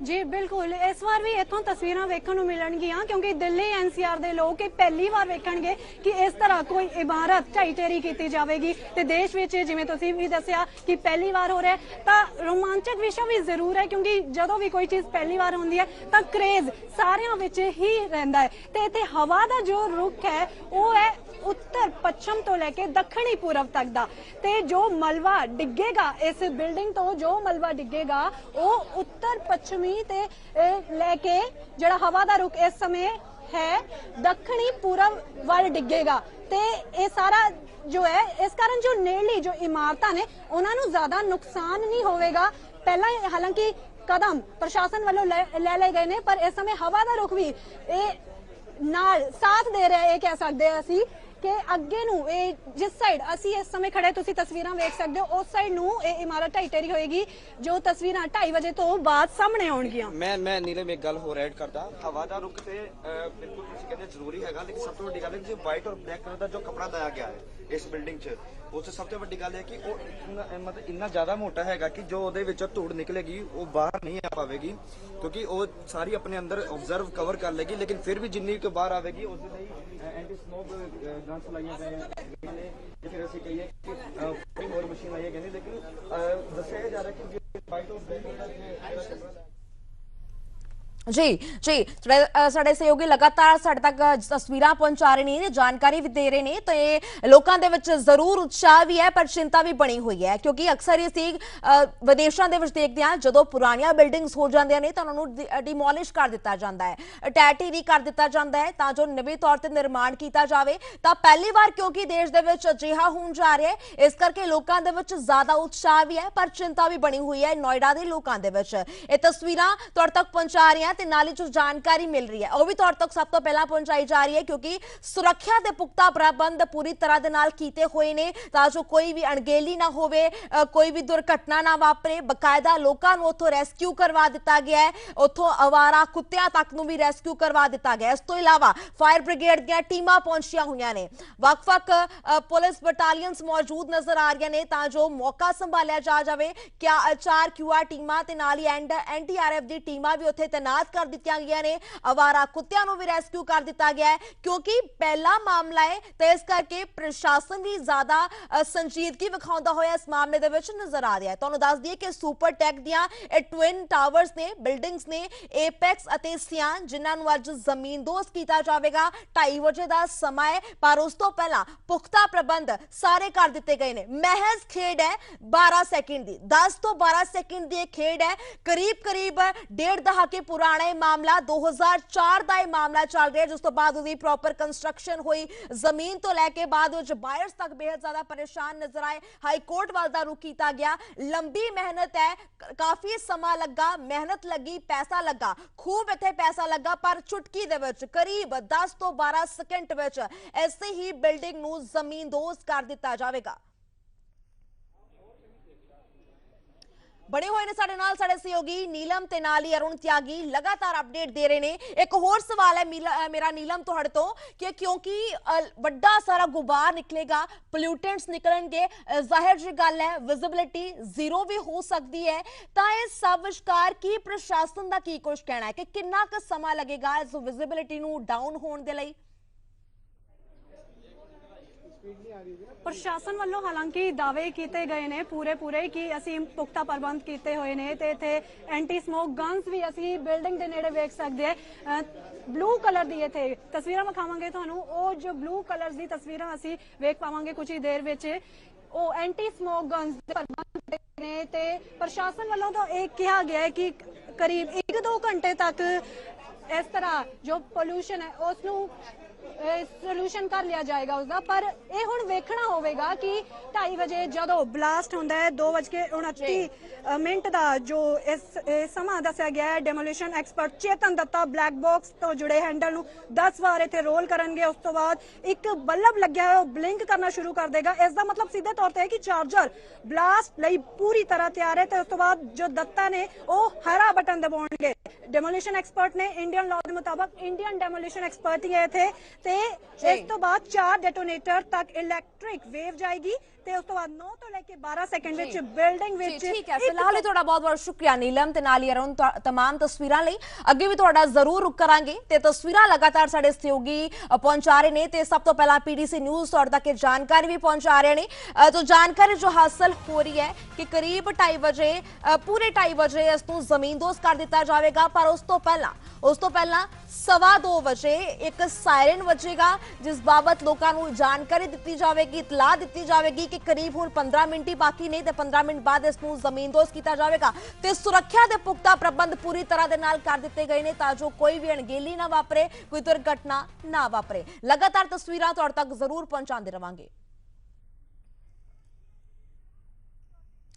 जी बिल्कुल, इस बार भी इतों तस्वीरां वेखण नूं मिलणगियां क्योंकि दिल्ली एनसीआर दे लोग पहली बार वेखणगे कि इस तरह कोई इमारत ढाई ढेरी की जाएगी। तो देश में जिवें तुसीं भी दस्सिया कि पहली बार हो रहा है तो रोमांचक विषय भी जरूर है क्योंकि जदों भी कोई चीज़ पहली बार होंदी है तो क्रेज सारियां विच ही रहिंदा है। तो इत्थे हवा का जो रुख है वो है उत्तर पश्चिम तो लैके दक्षिणी पूरब तक दा। ते जो मलबा डिगेगा इस बिल्डिंग तो जो मलबा डिगेगा वो उत्तर पश्चिमी ते लेके जड़ा हवा दा रुख इस समय है दक्षिणी पूरब वाल डिगेगा। ते ये सारा जो है इस कारण जो नेड़ली जो इमारतां ने उन्हां नूं ज्यादा नुकसान नहीं होवेगा। पहला हालांकि कदम प्रशासन वालों ले गए ने पर इस समय हवा दा रुख भी नाल साथ दे रहा है। कह सकते हैं असी कि अगे नूं जिस साइड असी इस समय खड़े तुसीं तस्वीरां वेख सकते हो उस साइड नूं इमारत ढाई ढेरी होएगी जो तस्वीरां 2:30 बजे तो बाद सामने आउणगियां। मैं नीलम एक गल होर ऐड करदा, हवा दा रुख ते बिल्कुल तुसीं कहंदे जरूरी हैगा लेकिन सब तो वड्डी गल है कि वाइट और ब्लैक कलर दा जो कपड़ा लाया गया है इस बिल्डिंग च उस सब तो वड्डी गल है कि मतलब इन्ना ज्यादा मोटा हैगा कि जो ਉਹਦੇ ਵਿੱਚੋਂ ਧੂੜ ਨਿਕਲੇਗੀ ਉਹ ਬਾਹਰ ਨਹੀਂ ਆ ਪਾਵੇਗੀ ਕਿਉਂਕਿ ਉਹ ਸਾਰੀ ਆਪਣੇ ਅੰਦਰ ਆਬਜ਼ਰਵ ਕਵਰ ਕਰ ਲੇਗੀ। ਲੇਕਿਨ ਫਿਰ ਵੀ ਜਿੰਨੀ ਕੁ ਬਾਹਰ ਆਵੇਗੀ ਉਸ ਦੇ ਲਈ ਐਂਟੀ ਸਮੋਕ ਗਨਸ ਲਾਈਆਂ ਗਈਆਂ ਨੇ ਜਾਂ ਫਿਰ ਅਸੀਂ ਕਹੀਏ ਕਿ ਕੋਈ ਹੋਰ ਮਸ਼ੀਨ ਲਾਈਆਂ ਗਈਆਂ ਨੇ। ਲੇਕਿਨ ਦੱਸਿਆ ਜਾ ਰਿਹਾ ਕਿ ਵਾਈਟ ਔਰ ਬਲੈਕ ਦਾ जी जी साडे सहयोगी लगातार साडे तक तस्वीरां पहुंचा रहे ने, जानकारी भी दे रहे ने तो ये लोगों के विच जरूर उत्साह भी है पर चिंता भी बनी हुई है क्योंकि अक्सर असीं विदेशों के विच देखते हैं जदों पुरानियां बिल्डिंग्स हो जांदियां ने तां उन्हां नूं डिमोलिश कर दिता जाता है, ढह-ढेरी कर दिता जाता है तां जो नवे तौर ते निर्माण किया जाए। तां पहली बार क्योंकि देश दे विच अजिहा होण जा रहा है इस करके लोगों के विच ज्यादा उत्साह भी है पर चिंता भी बनी हुई है। नोएडा के लोगों के विच ये तस्वीरां तुहाडे तक पहुंचा रही ਹੈ ਤੇ ਨਾਲ ਹੀ ਜੋ ਜਾਣਕਾਰੀ ਮਿਲ ਰਹੀ ਹੈ ਉਹ ਵੀ ਤੁਹਾਡੇ ਤੱਕ ਸਭ ਤੋਂ ਪਹਿਲਾਂ ਪਹੁੰਚਾਈ ਜਾ ਰਹੀ ਹੈ, ਕਿਉਂਕਿ ਸੁਰੱਖਿਆ ਦੇ ਪੁਖਤਾ ਪ੍ਰਬੰਧ ਪੂਰੀ ਤਰ੍ਹਾਂ ਦੇ ਨਾਲ ਕੀਤੇ ਹੋਏ ਨੇ ਤਾਂ ਜੋ ਕੋਈ ਵੀ ਅਣਗਹਿਲੀ ਨਾ ਹੋਵੇ, ਕੋਈ ਵੀ ਦੁਰਘਟਨਾ ਨਾ ਵਾਪਰੇ। ਬਕਾਇਦਾ ਲੋਕਾਂ ਨੂੰ ਉੱਥੋਂ ਰੈਸਕਿਊ ਕਰਵਾ ਦਿੱਤਾ ਗਿਆ ਹੈ, ਉੱਥੋਂ ਆਵਾਰਾ ਕੁੱਤਿਆਂ ਤੱਕ ਨੂੰ ਵੀ ਰੈਸਕਿਊ ਕਰਵਾ ਦਿੱਤਾ ਗਿਆ। ਇਸ ਤੋਂ ਇਲਾਵਾ ਫਾਇਰ ਬ੍ਰਿਗੇਡ ਦੀਆਂ ਟੀਮਾਂ ਪਹੁੰਚੀਆਂ ਹੋਈਆਂ ਨੇ, ਵੱਖ-ਵੱਖ ਪੁਲਿਸ ਬਟਾਲੀਅਨਸ ਮੌਜੂਦ ਨਜ਼ਰ ਆ ਰਹੀਆਂ ਨੇ ਤਾਂ ਜੋ ਮੌਕਾ ਸੰਭਾਲਿਆ ਜਾ ਜਾਵੇ। ਕਿਆ 4 QR ਟੀਮਾਂ ਤੇ ਨਾਲ ਹੀ NDRF ਦੀ ਟੀਮਾਂ ਵੀ ਉੱਥੇ ਤੈਨਾਤ ਕਰ ਦਿੱਤੀਆਂ ਗਈਆਂ ਨੇ। ਆਵਾਰਾ ਕੁੱਤਿਆਂ ਨੂੰ ਵੀ ਰੈਸਕਿਊ ਕਰ ਦਿੱਤਾ ਗਿਆ ਹੈ, ਕਿਉਂਕਿ ਪਹਿਲਾ ਮਾਮਲਾ ਹੈ ਤੇ ਇਸ ਕਰਕੇ ਪ੍ਰਸ਼ਾਸਨ ਵੀ ਜ਼ਿਆਦਾ ਸੰਜੀਦਗੀ ਵਿਖਾਉਂਦਾ ਹੋਇਆ ਇਸ ਮਾਮਲੇ ਦੇ ਵਿੱਚ ਨਜ਼ਰ ਆ ਰਿਹਾ ਹੈ। ਤੁਹਾਨੂੰ ਦੱਸ ਦਈਏ ਕਿ ਸੁਪਰਟੈਕ ਦੀਆਂ ਇਹ ਟਵਿਨ ਟਾਵਰਸ ਨੇ, ਬਿਲਡਿੰਗਸ ਨੇ, ਏਪੈਕਸ ਅਤੇ ਸਿਆਨ, ਜਿਨ੍ਹਾਂ ਨੂੰ ਅੱਜ ਜ਼ਮੀਨਦੋਜ਼ ਕੀਤਾ ਜਾਵੇਗਾ। 2:30 ਵਜੇ ਦਾ ਸਮਾਂ ਹੈ, ਪਰ ਉਸ ਤੋਂ ਪਹਿਲਾਂ ਪੁਖਤਾ ਪ੍ਰਬੰਧ ਸਾਰੇ ਕਰ ਦਿੱਤੇ ਗਏ ਨੇ। ਮਹਿਜ਼ ਖੇਡ ਹੈ 12 ਸੈਕਿੰਡ ਦੀ, 10 ਤੋਂ 12 ਸੈਕਿੰਡ ਦੀ ਖੇਡ ਹੈ। ਕਰੀਬ ਡੇਢ ਦਹਾਕੇ ਪੁਰਾਣਾ ਇਹ ਮਾਮਲਾ, 2004 ਦਾ ਇਹ ਮਾਮਲਾ ਚੱਲ ਰਿਹਾ, ਜਿਸ ਤੋਂ ਬਾਅਦ ਉਹਦੀ ਪ੍ਰੋਪਰ ਕੰਸਟਰਕਸ਼ਨ ਹੋਈ। ਜ਼ਮੀਨ ਤੋਂ ਲੈ ਕੇ ਬਾਅਦ ਵਿੱਚ ਬਾਇਰਸ ਤੱਕ ਬੇहद ਜ਼ਿਆਦਾ ਪਰੇਸ਼ਾਨ ਨਜ਼ਰ ਆਏ। ਹਾਈ ਕੋਰਟ ਵੱਲ ਦਾ ਰੁਖ ਕੀਤਾ ਗਿਆ। ਲੰਬੀ ਮਿਹਨਤ ਹੈ, ਕਾਫੀ ਸਮਾਂ ਲੱਗਾ, ਮਿਹਨਤ ਲੱਗੀ, ਪੈਸਾ ਲੱਗਾ, ਖੂਬ ਇੱਥੇ ਪੈਸਾ ਲੱਗਾ, ਪਰ ਚੁਟਕੀ ਦੇ ਵਿੱਚ ਕਰੀਬ 10 ਤੋਂ 12 ਸਕਿੰਟ ਵਿੱਚ ਐਸੇ ਹੀ ਬਿਲਡਿੰਗ ਨੂੰ ਜ਼ਮੀਨਦੋਜ਼ ਕਰ ਦਿੱਤਾ ਜਾਵੇਗਾ। बने हुए ने साडे नाल साडे सहयोगी नीलम ते नाल ही अरुण त्यागी लगातार अपडेट दे रहे ने। एक होर सवाल है मेरा नीलम तुहाडे तो कि क्योंकि वड्डा सारा गुबार निकलेगा, पोल्यूटेंट्स निकलणगे, जाहिर जी गल है विजिबिलिटी जीरो भी हो सकती है, तां इस सब विचकार की प्रशासन दा की कुछ कहना है कि किन्ना क समा लगेगा इस विजिबिलिटी नूं डाउन होण दे लई? प्रशासन वालों हालांकि दावे किए गए ने पूरे कि असी पुख्ता प्रबंध किए हुए ने ते इत्थे एंटी स्मोक गन्स भी असी बिल्डिंग के नेड़े वेख सकते हैं। ब्लू कलर दी इत्थे तस्वीरां विखावांगे तुहानूं, ओ जो ब्लू कलर दी तस्वीरां असी वेख पावांगे कुछ ही देर विच। ओ एंटी स्मोक गन्स दे प्रबंध ने ते प्रशासन वालों तो यह कहा गया है कि करीब 1-2 घंटे तक इस तरह जो पोल्यूशन है उसनूं सोल्यूशन कर लिया जाएगा उसका। पर यह हुण वेखना होवेगा कि 2:30 बजे जदों ब्लास्ट होंदा है 2:29 का जो इस समा दस्या गया है, डेमोलिशन एक्सपर्ट चेतन दत्ता ब्लैक बॉक्स तो जुड़े हैंडल नूं 10 बार इत्थे रोल करनगे। उस तो बाद एक बल्ब लग्या है, ब्लिंक करना शुरू कर देगा। इसका मतलब सीधे तौर पर है कि चार्जर ब्लास्ट लई पूरी तरह तैयार है। तो उस तो बाद जो दत्ता ने वो हरा बटन दबाउणगे। डेमोलिशन एक्सपर्ट ने इंडियन लॉ के मुताबिक इंडियन डेमोलिशन एक्सपर्ट ही थे ते इस तो बाद 4 डेटोनेटर तक इलैक्ट्रिक वेव जाएगी ते उस तो बाद 9 तो लेके 12 सेकंड विच बिल्डिंग विच। ठीक है, फिलहाल थोड़ा बहुत बहुत शुक्रिया नीलम ते नाल ही अरुण तमाम तस्वीरां लई। अगे भी थोड़ा जरूर रुक करांगे ते तस्वीरां लगातार साडे सहयोगी पहुंचा रहे ने ते सब तो पहला पीडीसी न्यूज़ तुहाडे तक जानकारी भी पहुंचा रहे ने। तो जानकारी जो हासिल हो रही है कि करीब 2:30 बजे पूरे 2:30 बजे इसनूं जमीनदोज कर दिता जाएगा, पर उस तो पहला 2:15 बजे एक सायरन वजेगा जिस बाबत लोगों को जानकारी दी जाएगी, इतला दी जाएगी कि करीब हुण 15 मिनट ही बाकी नहीं ते 15 मिनट बाद इसनूं जमीनदोज किया जाएगा। ते सुरक्षा के पुख्ता प्रबंध पूरी तरह दे नाल कर दिते गए ने तां जो कोई भी अणगेली ना वापरे, कोई दुर्घटना ना वापरे। लगातार तस्वीरां तुहाडे तक जरूर पहुंचाते रहांगे।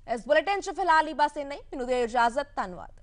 इस बुलेटिन च फिलहाल ही बस इन्ना ही। मैनूं दे इजाजत, धन्नवाद।